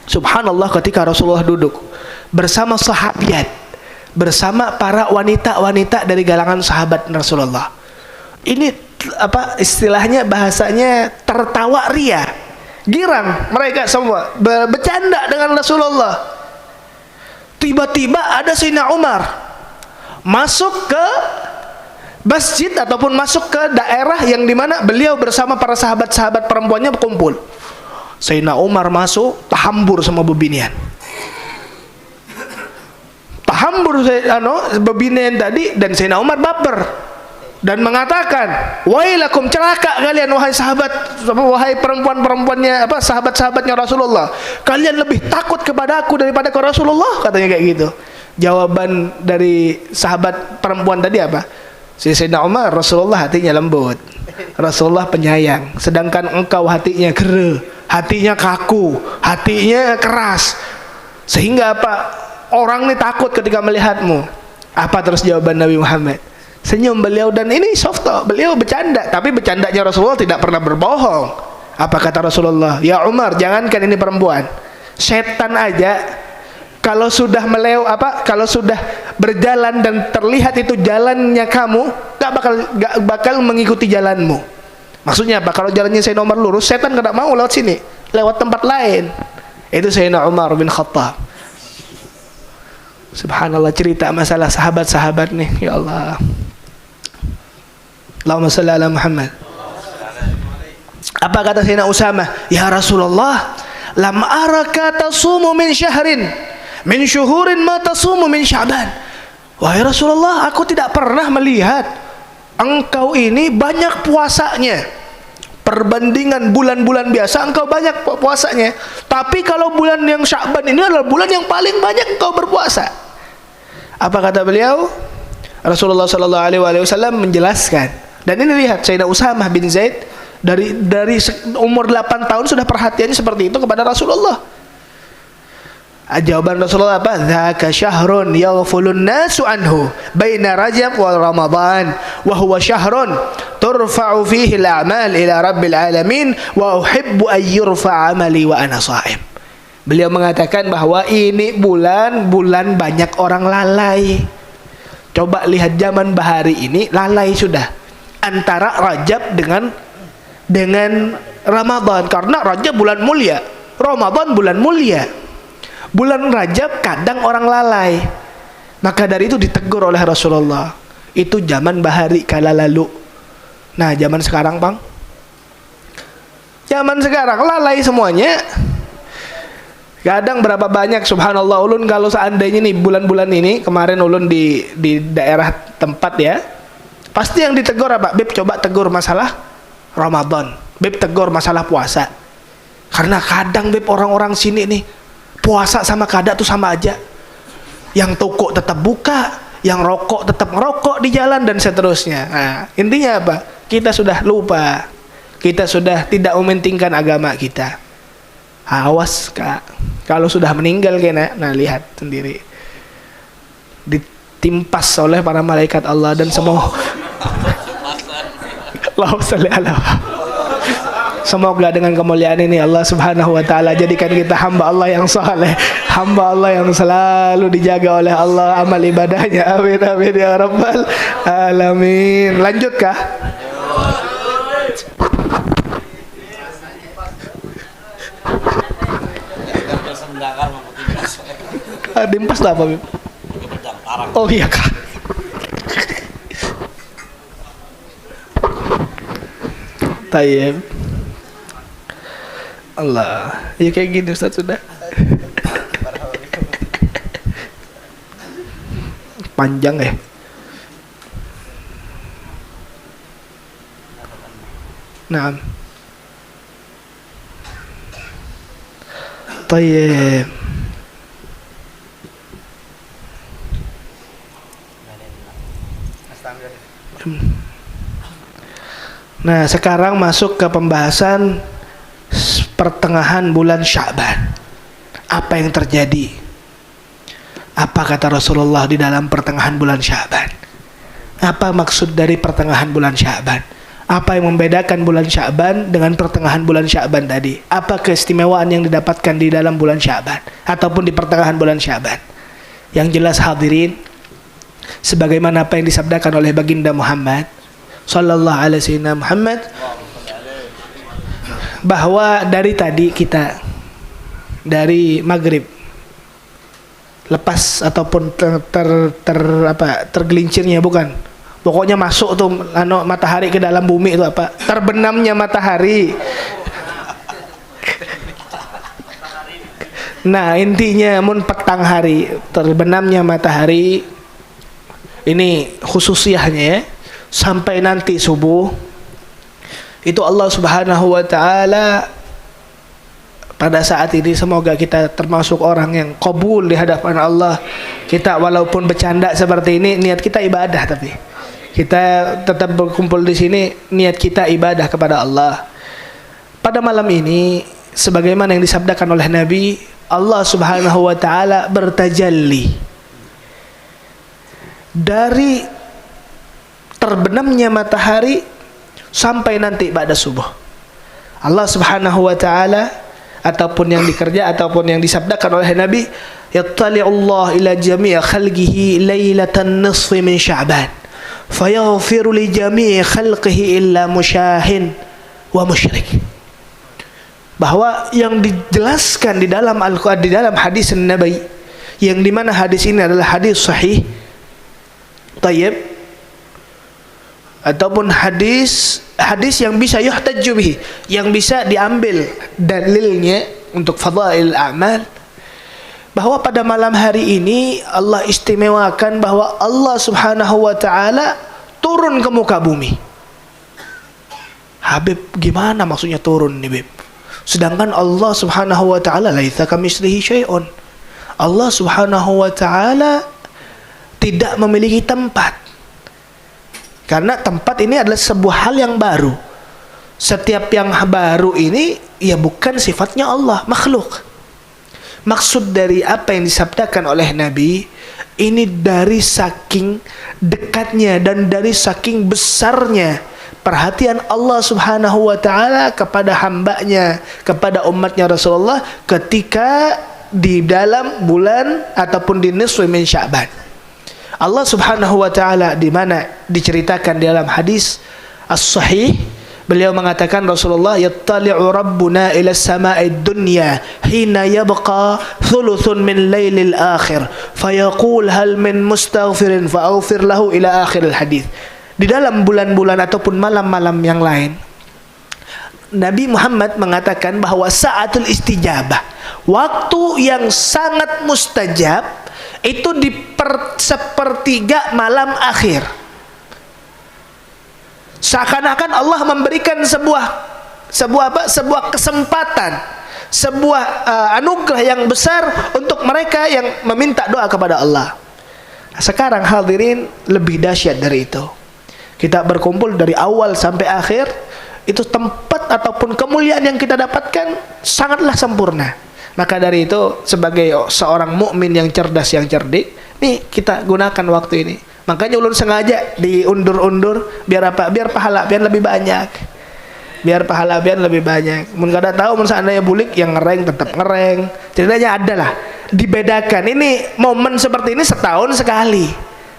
subhanallah, ketika Rasulullah duduk bersama sahabat, bersama para wanita-wanita dari galangan sahabat Rasulullah. Ini apa istilahnya, bahasanya tertawa ria, girang mereka semua bercanda dengan Rasulullah. Tiba-tiba ada Sayyidina Umar masuk ke masjid ataupun masuk ke daerah yang dimana beliau bersama para sahabat-sahabat perempuannya berkumpul. Sayyidina Umar masuk, tahambur sama bebinian. Tahambur bebinian tadi, dan Sayyidina Umar baper dan mengatakan, wailakum, celaka kalian wahai sahabat, wahai perempuan-perempuannya, sahabat-sahabatnya Rasulullah, kalian lebih takut kepada aku daripada ke Rasulullah, katanya kayak gitu. Jawaban dari sahabat perempuan tadi apa? Sayyidina Umar, Rasulullah hatinya lembut, Rasulullah penyayang, sedangkan engkau hatinya kere, hatinya kaku, hatinya keras, sehingga apa? Orang ini takut ketika melihatmu. Apa terus jawaban Nabi Muhammad? Senyum beliau, dan ini soft talk, beliau bercanda, tapi bercandanya Rasulullah tidak pernah berbohong. Apa kata Rasulullah? Ya Umar, jangankan ini perempuan, setan aja kalau sudah kalau sudah berjalan dan terlihat itu jalannya kamu, gak bakal mengikuti jalanmu. Maksudnya apa? Kalau jalannya Sayyidina Umar lurus, setan gak mau lewat sini, lewat tempat lain. Itu Sayyidina Umar bin Khattab. Subhanallah, cerita masalah sahabat-sahabat nih, ya Allah. Allahumma salli ala Muhammad. Apa kata Sayyidina Usamah? Ya Rasulullah, lam araka tasumu min syahrin min syuhurin ma tasumu min Sya'ban. Wahai Rasulullah, aku tidak pernah melihat engkau ini banyak puasanya. Perbandingan bulan-bulan biasa, engkau banyak puasanya. Tapi kalau bulan yang Sya'ban ini adalah bulan yang paling banyak engkau berpuasa. Apa kata beliau? Rasulullah sallallahu alaihi wasallam menjelaskan. Dan ini lihat, Sayyidina Usamah bin Zaid dari umur 8 tahun sudah perhatiannya seperti itu kepada Rasulullah. Jawaban Rasulullah apa? Dzaka syahrun yaghfulun nasu anhu baina Rajab wa Ramadan wa huwa syahrun turfa'u fihi al-a'mal ila rabbil alamin wa uhibbu an yurfa'a 'amali wa ana sha'im. Beliau mengatakan bahwa ini bulan banyak orang lalai. Coba lihat zaman bahari ini, lalai sudah antara Rajab dengan Ramadan, karena Rajab bulan mulia, Ramadan bulan mulia. Bulan Rajab kadang orang lalai. Maka dari itu ditegur oleh Rasulullah. Itu zaman bahari kala lalu. Nah, zaman sekarang, Bang, zaman sekarang lalai semuanya. Kadang berapa banyak, subhanallah, ulun kalau seandainya nih bulan-bulan ini, kemarin ulun di daerah tempat ya, pasti yang ditegur apa? Beb, coba tegur masalah Ramadan, Beb tegur masalah puasa. Karena kadang Beb orang-orang sini nih, puasa sama kada tuh sama aja. Yang toko tetap buka, yang rokok tetap ngerokok di jalan, dan seterusnya. Nah, intinya apa? Kita sudah lupa, kita sudah tidak mementingkan agama kita. Awas Kak, kalau sudah meninggal kena, nah lihat sendiri, ditimpas oleh para malaikat Allah dan semua Allahumma shalli ala. Semoga dengan kemuliaan ini Allah Subhanahu wa taala jadikan kita hamba Allah yang saleh, hamba Allah yang selalu dijaga oleh Allah amal ibadahnya. Amin amin ya rabbal alamin. Lanjutkah? Dimpas apa, Bib? Oh iya kak. Tayyib. Allah, ya kayak gini Ustaz sudah. Panjang ya. Nah. Tayyib. Nah, sekarang masuk ke pembahasan pertengahan bulan Sya'ban. Apa yang terjadi? Apa kata Rasulullah di dalam pertengahan bulan Sya'ban? Apa maksud dari pertengahan bulan Sya'ban? Apa yang membedakan bulan Sya'ban dengan pertengahan bulan Sya'ban tadi? Apa keistimewaan yang didapatkan di dalam bulan Sya'ban ataupun di pertengahan bulan Sya'ban? Yang jelas hadirin, sebagaimana apa yang disabdakan oleh baginda Muhammad sallallahu alaihi wasallam Muhammad, bahwa dari tadi kita dari maghrib lepas ataupun tergelincirnya, bukan, pokoknya masuk tuh matahari ke dalam bumi itu apa, terbenamnya matahari. Nah intinya mun petang hari terbenamnya matahari ini khususiahnya ya, sampai nanti subuh itu Allah Subhanahu wa taala pada saat ini semoga kita termasuk orang yang qabul di hadapan Allah. Kita walaupun bercanda seperti ini, niat kita ibadah, tapi kita tetap berkumpul di sini, niat kita ibadah kepada Allah. Pada malam ini sebagaimana yang disabdakan oleh Nabi, Allah Subhanahu wa taala bertajalli dari terbenamnya matahari sampai nanti pada subuh. Allah Subhanahu wa taala ataupun yang dikerja ataupun yang disabdakan oleh Nabi, yattali'ullah ila jami' khalqihi lailatan nisfi min Sya'ban fayaghfiru li jami' khalqihi illa musyahin wa musyrik. Bahwa yang dijelaskan di dalam Al-Qur'an, di dalam hadis Nabi, yang dimana hadis ini adalah hadis sahih, tayyib, ataupun hadis yang bisa yuhtajju bihi, yang bisa diambil dalilnya untuk fadail a'mal, bahwa pada malam hari ini Allah istimewakan bahwa Allah Subhanahu wa taala turun ke muka bumi. Habib, gimana maksudnya turun nih, Bib? Sedangkan Allah Subhanahu wa taala laisa kamitslihi syai'un. Allah Subhanahu wa taala tidak memiliki tempat. Karena tempat ini adalah sebuah hal yang baru. Setiap yang baru ini ya bukan sifatnya Allah, makhluk. Maksud dari apa yang disabdakan oleh Nabi ini dari saking dekatnya dan dari saking besarnya perhatian Allah Subhanahu wa taala kepada hambanya, kepada umatnya Rasulullah ketika di dalam bulan ataupun di nisfu min Sya'ban. Allah Subhanahu wa taala di mana diceritakan di dalam hadis as-sahih, beliau mengatakan Rasulullah, yattali'u rabbuna ila as-sama'id dunya hina yabqa thuluthun min lailil akhir fayaqul hal min mustaghfirin fa'aghfir lahu ila akhiril hadis. Di dalam bulan-bulan ataupun malam-malam yang lain, Nabi Muhammad mengatakan bahwa sa'atul istijabah, waktu yang sangat mustajab, itu di sepertiga malam akhir. Seakan-akan Allah memberikan sebuah kesempatan, sebuah anugerah yang besar untuk mereka yang meminta doa kepada Allah. Sekarang hadirin, lebih dahsyat dari itu. Kita berkumpul dari awal sampai akhir, itu tempat ataupun kemuliaan yang kita dapatkan sangatlah sempurna. Maka dari itu sebagai seorang mukmin yang cerdas, yang cerdik, nih kita gunakan waktu ini Makanya ulun sengaja diundur-undur biar apa? Biar pahala pian lebih banyak. Biar pahala pian lebih banyak. Mun kada tahu mun seandainya bulik yang ngereng tetap ngereng. Ceritanya adalah dibedakan. Ini momen seperti ini setahun sekali.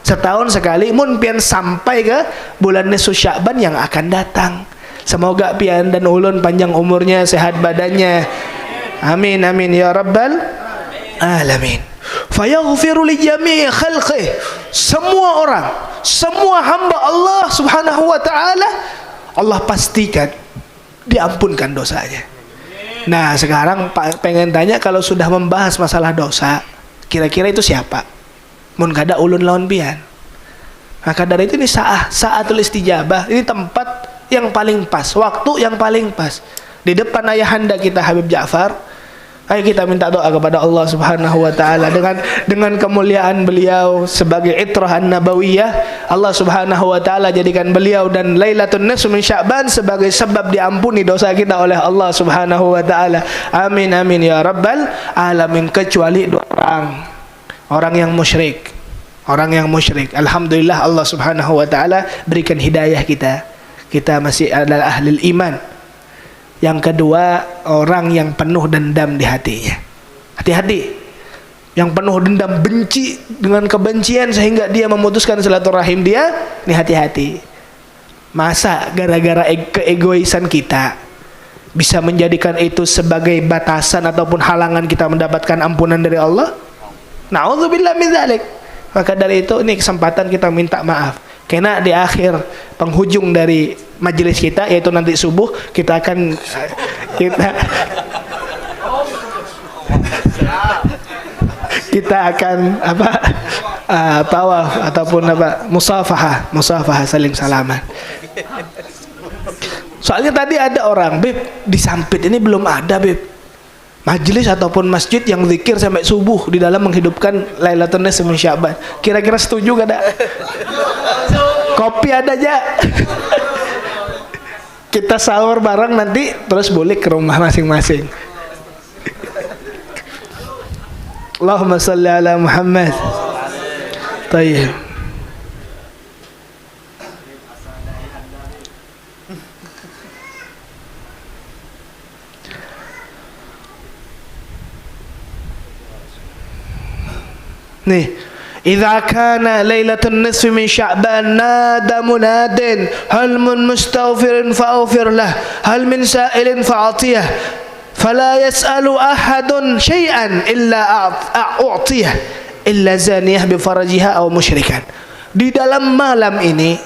Setahun sekali mun pian sampai ke bulan Nisfu Sya'ban yang akan datang. Semoga pian dan ulun panjang umurnya, sehat badannya. Amin amin ya rabbal alamin. Fayaghfiru li jami'i khalqih. Semua orang, semua hamba Allah Subhanahu wa taala, Allah pastikan diampunkan dosanya. Nah, sekarang pengen tanya, kalau sudah membahas masalah dosa, kira-kira itu siapa? Mun kada ulun lawan pian. Maka dari itu ini saatul istijabah, ini tempat yang paling pas, waktu yang paling pas. Di depan ayahanda kita Habib Ja'far, ayo kita minta doa kepada Allah Subhanahu wa taala dengan kemuliaan beliau sebagai itrah an-nabawiyah. Allah Subhanahu wa taala jadikan beliau dan Lailatul Nisfu min Sya'ban sebagai sebab diampuni dosa kita oleh Allah Subhanahu wa taala. Amin amin ya rabbal alamin. Kecuali dua orang yang musyrik. Orang yang musyrik. Alhamdulillah Allah Subhanahu wa taala berikan hidayah kita. Kita masih adalah ahli iman. Yang kedua, orang yang penuh dendam di hatinya. Hati-hati. Yang penuh dendam, benci dengan kebencian sehingga dia memutuskan silaturahim dia, ini hati-hati. Masa gara-gara keegoisan kita bisa menjadikan itu sebagai batasan ataupun halangan kita mendapatkan ampunan dari Allah? Na'udzubillah min dzalik. Maka dari itu ini kesempatan kita minta maaf. Karena di akhir penghujung dari majelis kita, yaitu nanti subuh, kita akan tawaf ataupun musafahah saling salaman. Soalnya tadi ada orang, Beb, di Sampit ini belum ada, Beb, majelis ataupun masjid yang zikir sampai subuh di dalam menghidupkan Lailatul Nisfu min Sya'ban. Kira-kira setuju gak ada? Kopi ada aja. Kita sahur bareng nanti terus balik ke rumah masing-masing. Allahumma salli ala Muhammad. Tayyib. Nih, idza kana lailatul nisfi min Sya'ban nada munadin hal min mustaghfirin fa'ghfir lah hal min sa'ilin fa'atiyah fala yas'alu ahadun syai'an illa a'tiyah illa zaniyah bi farajiha aw musyrikan. Di dalam malam ini,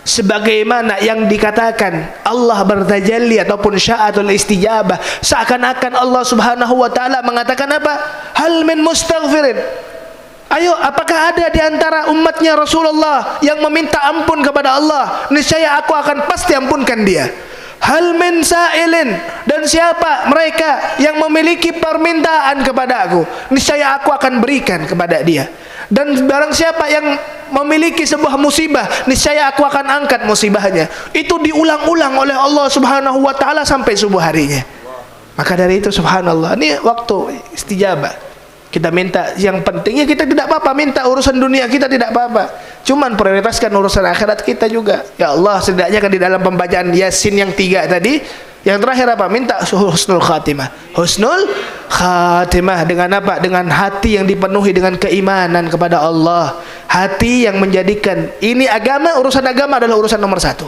sebagaimana yang dikatakan Allah bertajalli ataupun sya'atul istijabah, seakan-akan Allah Subhanahu wa taala mengatakan apa? Hal min mustaghfirin. Ayo, apakah ada di antara umatnya Rasulullah yang meminta ampun kepada Allah? Niscaya aku akan pasti ampunkan dia. Hal min sa'ilin, dan siapa mereka yang memiliki permintaan kepada aku, niscaya aku akan berikan kepada dia. Dan barang siapa yang memiliki sebuah musibah, niscaya aku akan angkat musibahnya. Itu diulang-ulang oleh Allah Subhanahu wa taala sampai subuh harinya. Maka dari itu subhanallah, ini waktu istijabah. Kita minta yang pentingnya, kita tidak apa-apa minta urusan dunia kita, tidak apa-apa. Cuman prioritaskan urusan akhirat kita juga. Ya Allah, setidaknya kan di dalam pembacaan Yasin yang 3 tadi, yang terakhir apa? Minta husnul khatimah. Husnul khatimah dengan apa? Dengan hati yang dipenuhi dengan keimanan kepada Allah. Hati yang menjadikan ini agama, urusan agama adalah urusan nomor 1.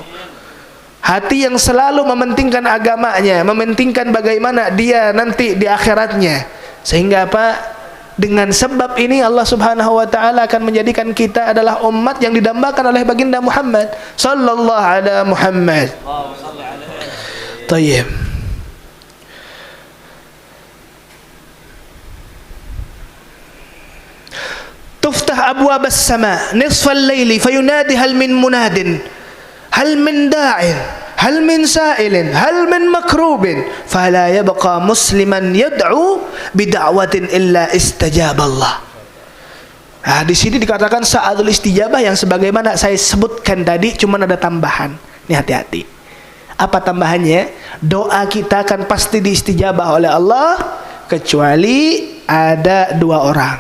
Hati yang selalu mementingkan agamanya, mementingkan bagaimana dia nanti di akhiratnya. Sehingga apa? Dengan sebab ini Allah Subhanahu wa taala akan menjadikan kita adalah umat yang didambakan oleh baginda Muhammad sallallahu alaihi Muhammad. Tayyib. Tuftah abwab as-sama nisfa al-laili fayunadi hal min munadin hal min da'in hal min sa'ilin hal min makrubin fala yabqa musliman yad'u bid'awatin illa istajaballah. Nah, di sini dikatakan sa'atul istijabah yang sebagaimana saya sebutkan tadi, cuman ada tambahan. Ini hati-hati. Apa tambahannya? Doa kita akan pasti diistijabah oleh Allah kecuali ada 2 orang.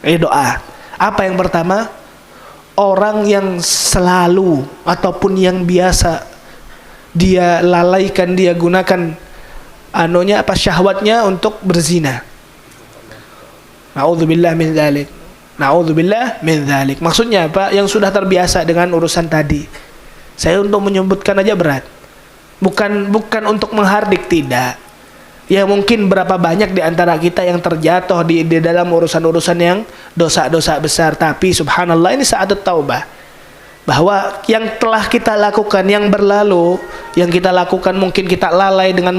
Doa. Apa yang pertama? orang yang selalu ataupun yang biasa dia lalaikan, dia gunakan syahwatnya untuk berzina. Na'udzubillah min dzalik. Na'udzubillah min dzalik. Maksudnya apa? Yang sudah terbiasa dengan urusan tadi. Saya untuk menyebutkan aja berat. Bukan untuk menghardik, tidak. Ya mungkin berapa banyak di antara kita yang terjatuh di dalam urusan-urusan yang dosa-dosa besar, tapi subhanallah ini saat taubah. Bahwa yang telah kita lakukan, yang berlalu, yang kita lakukan mungkin kita lalai dengan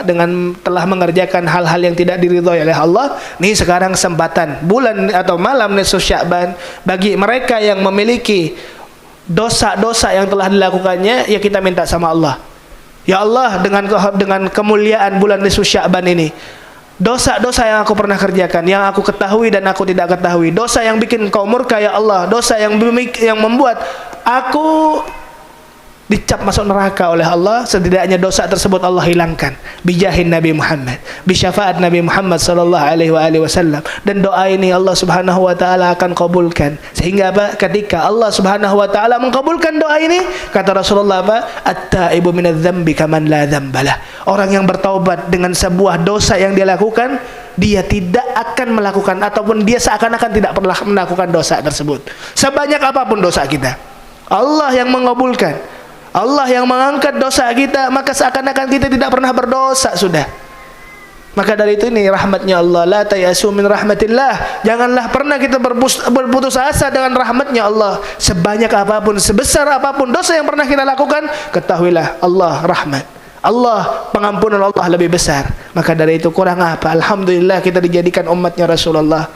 dengan telah mengerjakan hal-hal yang tidak diridhoi oleh Allah. Nih sekarang kesempatan bulan atau malam nisfu Sya'ban bagi mereka yang memiliki dosa-dosa yang telah dilakukannya, ya kita minta sama Allah. Ya Allah, dengan kemuliaan bulan nisfu Sya'ban ini, dosa-dosa yang aku pernah kerjakan, yang aku ketahui dan aku tidak ketahui, dosa yang bikin kau murka ya Allah, dosa yang membuat aku dicap masuk neraka oleh Allah, setidaknya dosa tersebut Allah hilangkan bijahin Nabi Muhammad, bisyafaat Nabi Muhammad sallallahu alaihi wasallam. Dan doa ini Allah Subhanahu wa taala akan kabulkan. Sehingga apa? Ketika Allah Subhanahu wa taala mengkabulkan doa ini, kata Rasulullah apa? At-taibu minadz-dzambi kaman la dzambalah. Orang yang bertaubat dengan sebuah dosa yang dia lakukan, dia tidak akan melakukan, ataupun dia seakan-akan tidak pernah melakukan dosa tersebut. Sebanyak apapun dosa kita, Allah yang mengabulkan, Allah yang mengangkat dosa kita, maka seakan-akan kita tidak pernah berdosa sudah. Maka dari itu ini rahmatnya Allah, la tayasu min rahmatillah. Janganlah pernah kita berputus asa dengan rahmatnya Allah. Sebanyak apapun, sebesar apapun dosa yang pernah kita lakukan, ketahuilah Allah rahmat, Allah pengampunan Allah lebih besar. Maka dari itu kurang apa? Alhamdulillah kita dijadikan umatnya Rasulullah.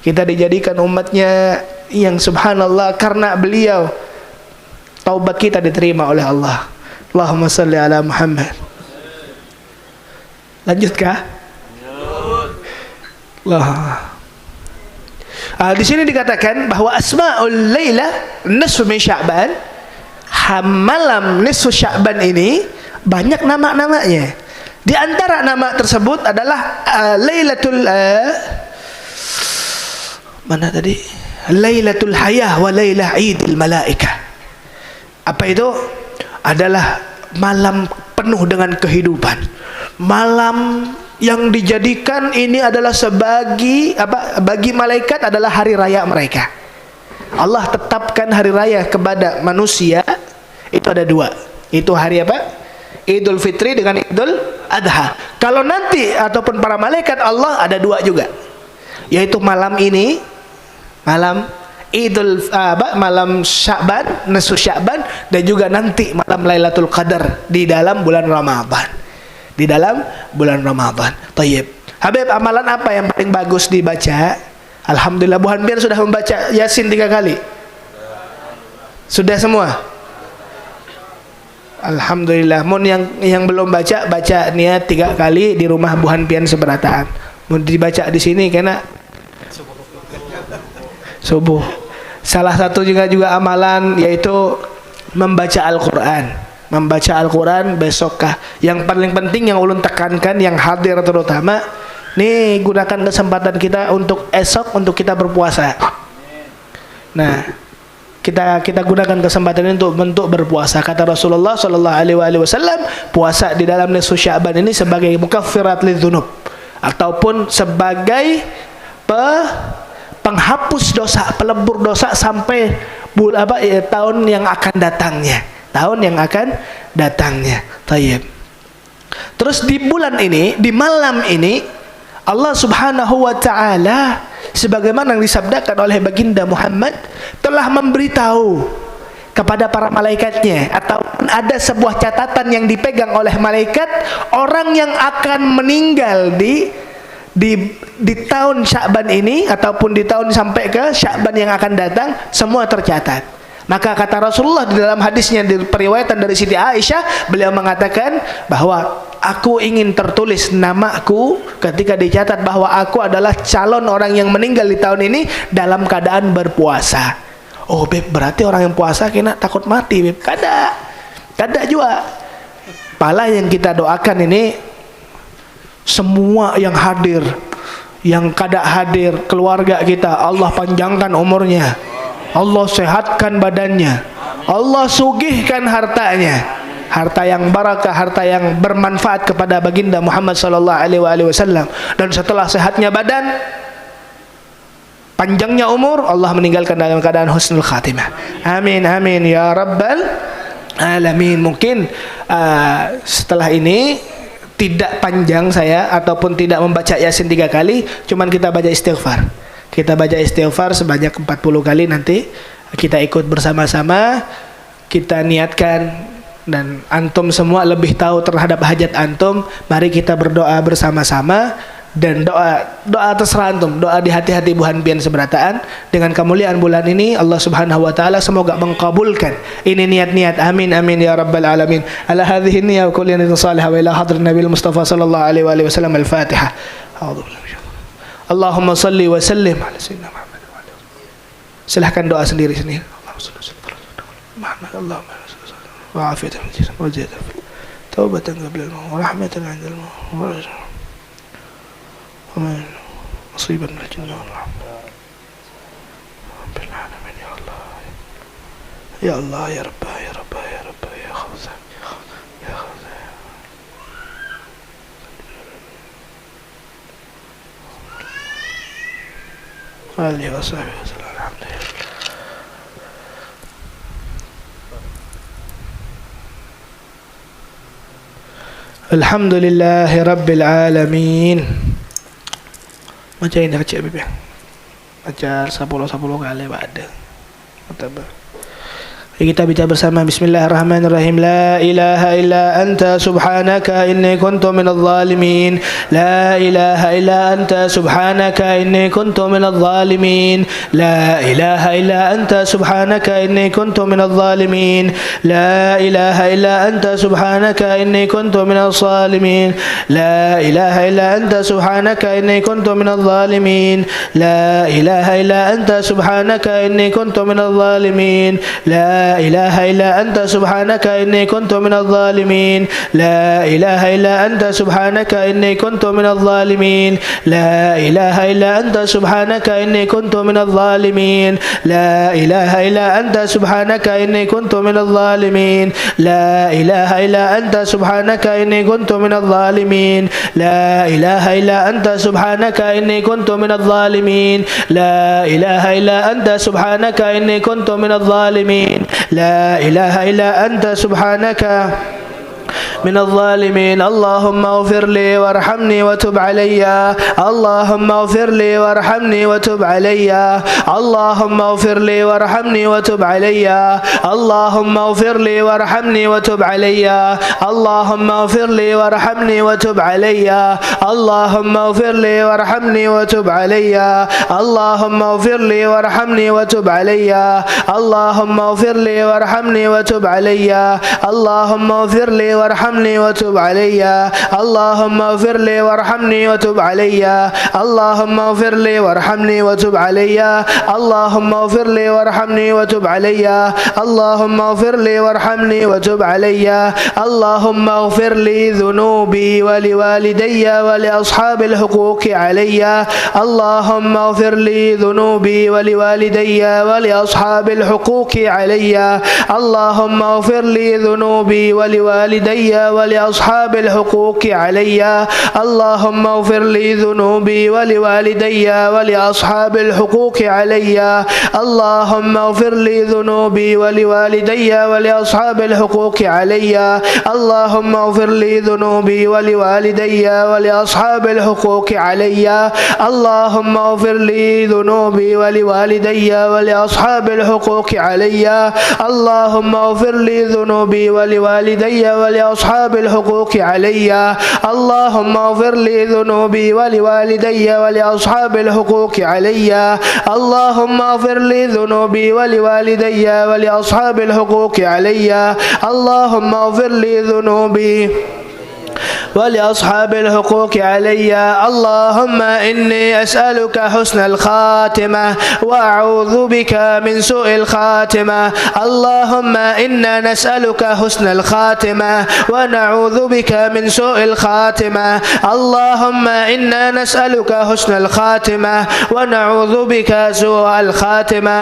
Kita dijadikan umatnya yang subhanallah karena beliau taubat kita diterima oleh Allah. Allahumma salli ala Muhammad. Lanjutkah? Allah. Di sini dikatakan bahwa asmaul laila nisfu min Sya'ban, malam nisfu Sya'ban ini banyak nama-namanya. Di antara nama tersebut adalah Lailatul mana tadi? Lailatul Hayah wa Lailah Idil Malaikah. Apa itu? Adalah malam penuh dengan kehidupan. Malam yang dijadikan ini adalah bagi malaikat adalah hari raya mereka. Allah tetapkan hari raya kepada manusia itu ada dua. Itu hari apa? Idul Fitri dengan Idul Adha. Kalau nanti ataupun para malaikat Allah ada dua juga, yaitu malam ini, malam malam Sya'ban, nisfu Sya'ban, dan juga nanti malam Lailatul Qadar di dalam bulan Ramadan. Di dalam bulan Ramadan. Tayyib. Habib, amalan apa yang paling bagus dibaca? Alhamdulillah Bu Hanbir sudah membaca Yasin 3 kali. Sudah semua? Alhamdulillah. Mun yang belum baca niat 3 kali di rumah Bu Hanpian seberataan. Mun dibaca di sini karena subuh. Salah satu juga amalan yaitu membaca Al-Quran. Membaca Al-Quran besokkah. Yang paling penting yang ulun tekankan, yang hadir terutama, nih gunakan kesempatan kita untuk esok untuk kita berpuasa. Nah, kita gunakan kesempatan ini untuk berpuasa. Kata Rasulullah sallallahu alaihi wasallam, puasa di dalam nisfu Sya'ban ini sebagai mukaffirat lidzunub, ataupun sebagai penghapus dosa, pelebur dosa sampai tahun yang akan datangnya. Tahun yang akan datangnya. Tayyib. Terus di bulan ini, di malam ini, Allah Subhanahu wa taala sebagaimana yang disabdakan oleh baginda Muhammad telah memberitahu kepada para malaikatnya, atau ada sebuah catatan yang dipegang oleh malaikat, orang yang akan meninggal di tahun Sya'ban ini ataupun di tahun sampai ke Sya'ban yang akan datang, semua tercatat. Maka kata Rasulullah di dalam hadisnya di periwayatan dari Siti Aisyah, beliau mengatakan bahwa aku ingin tertulis namaku ketika dicatat bahwa aku adalah calon orang yang meninggal di tahun ini dalam keadaan berpuasa. Oh Beb, berarti orang yang puasa kena takut mati Beb. Kada juga. Pala yang kita doakan ini semua yang hadir, yang kada hadir, keluarga kita, Allah panjangkan umurnya, Allah sehatkan badannya, Allah sugihkan hartanya, harta yang barakah, harta yang bermanfaat kepada baginda Muhammad sallallahu alaihi wasallam. Dan setelah sehatnya badan, panjangnya umur, Allah meninggalkan dalam keadaan husnul khatimah. Amin amin ya rabbal alamin. Mungkin setelah ini tidak panjang saya ataupun tidak membaca Yasin 3 kali, cuman kita baca istighfar. Kita baca istighfar sebanyak 40 kali, nanti kita ikut bersama-sama, kita niatkan, dan antum semua lebih tahu terhadap hajat antum. Mari kita berdoa bersama-sama, dan doa terserah antum, doa di hati-hati buhan pian seberataan. Dengan kemuliaan bulan ini, Allah Subhanahu wa taala semoga mengkabulkan ini niat-niat. Amin amin ya rabbal alamin. Ala hadhihi niyya wa kulli niyatin salihah wa ila hadrat Nabil Mustafa sallallahu alaihi wasallam. Al-Fatihah. Allahumma salli wa sallim ala sayyidina Muhammad. Silahkan doa sendiri-sendiri. Allahumma salli wa sallim Muhammad. Allahumma wa afiyatan fil jism wa ziyadatan fil taubatan qabla al-maut wa rahmatan 'inda al-maut wa musiban min al-jinni wal rabbil alamin. Ya Allah ya Allah ya Rabbah ya Rabbah ya Rabbah ya Khawza ya Khawza. Alihi wa sahbihi wasallam. Alhamdulillah. Alhamdulillahi rabbil alamin. Baca ini kecil bibi. Baca 10 kali ada. Kita baca bersama. Bismillahirrahmanirrahim. La ilaha illa anta subhanaka inni kuntu minadh dhalimin. La ilaha illa anta subhanaka inni kuntu minadh dhalimin. La ilaha illa anta subhanaka inni kuntu minadh dhalimin. La ilaha illa anta subhanaka inni kuntu minadh zalimin. La ilaha illa anta subhanaka inni kuntu minadh zalimin. La ilaha illa anta subhanaka inni kuntu minadh zalimin. La ilaha illa anta subhanaka inni kuntu minadh zalimin. La ilaha illa anta subhanaka inni kuntu minadh zalimin. La ilaha illa anta subhanaka inni kuntu minadh zalimin. La ilaha illa anta subhanaka inni kuntu minadh zalimin. La ilaha illa anta subhanaka inni kuntu minadh zalimin. La ilaha illa anta subhanaka inni kuntu minadh zalimin. La ilaha illa anta subhanaka inni kuntu minadh zalimin. لا إله إلا أنت سبحانك من الظالمين. اللهم اغفر لي وارحمني وتب علي. اللهم اغفر لي وارحمني وتب علي. اللهم اغفر لي وارحمني وتب علي. اللهم اغفر لي وارحمني وتب علي. اللهم اغفر لي وارحمني وتب علي. اللهم اغفر لي وارحمني وتب علي. اللهم اغفر لي وارحمني وتب علي. اللهم اغفر لي وارحمني وتب علي. اللهم اغفر لي وارحمني وتب علي. اللهم اغفر لي وارحمني وتب علي. اللهم اغفر لي وارحمني وتب علي. اللهم اغفر لي وارحمني وتب علي. اللهم اغفر لي وارحمني وتب علي. اللهم اغفر لي ذنوبي ولوالدي ولأصحاب الحقوق علي. اللهم اغفر لي ذنوبي ولوالدي ولأصحاب الحقوق علي. اللهم اغفر لي ذنوبي ولوالدي ولأصحاب الحقوق علي. اللهم اغفر لي ذنوبي ولوالدي ولأصحاب الحقوق علي. اللهم اغفر لي ذنوبي ولوالدي ولأصحاب الحقوق علي. اللهم اغفر لي ذنوبي ولوالدي ولأصحاب الحقوق علي. اللهم اغفر لي ذنوبي ولوالدي ولأصحاب الحقوق علي. اللهم اغفر لي ذنوبي ولوالدي ولأصحاب الحقوق علي. اللهم اغفر لي ذنوبي ولوالدي ولأصحاب الحقوق علي. اللهم اغفر لي ذنوبي ولوالدي ولأصحاب الحقوق علي. اللهم اغفر لي ذنوبي ولأصحاب الحقوق علي. اللهم إني أسألك حسن الخاتمة وأعوذ بك من سوء الخاتمة. اللهم إنا نسألك حسن الخاتمة ونعوذ بك من سوء الخاتمة. اللهم إنا نسألك حسن الخاتمة ونعوذ بك سوء الخاتمة.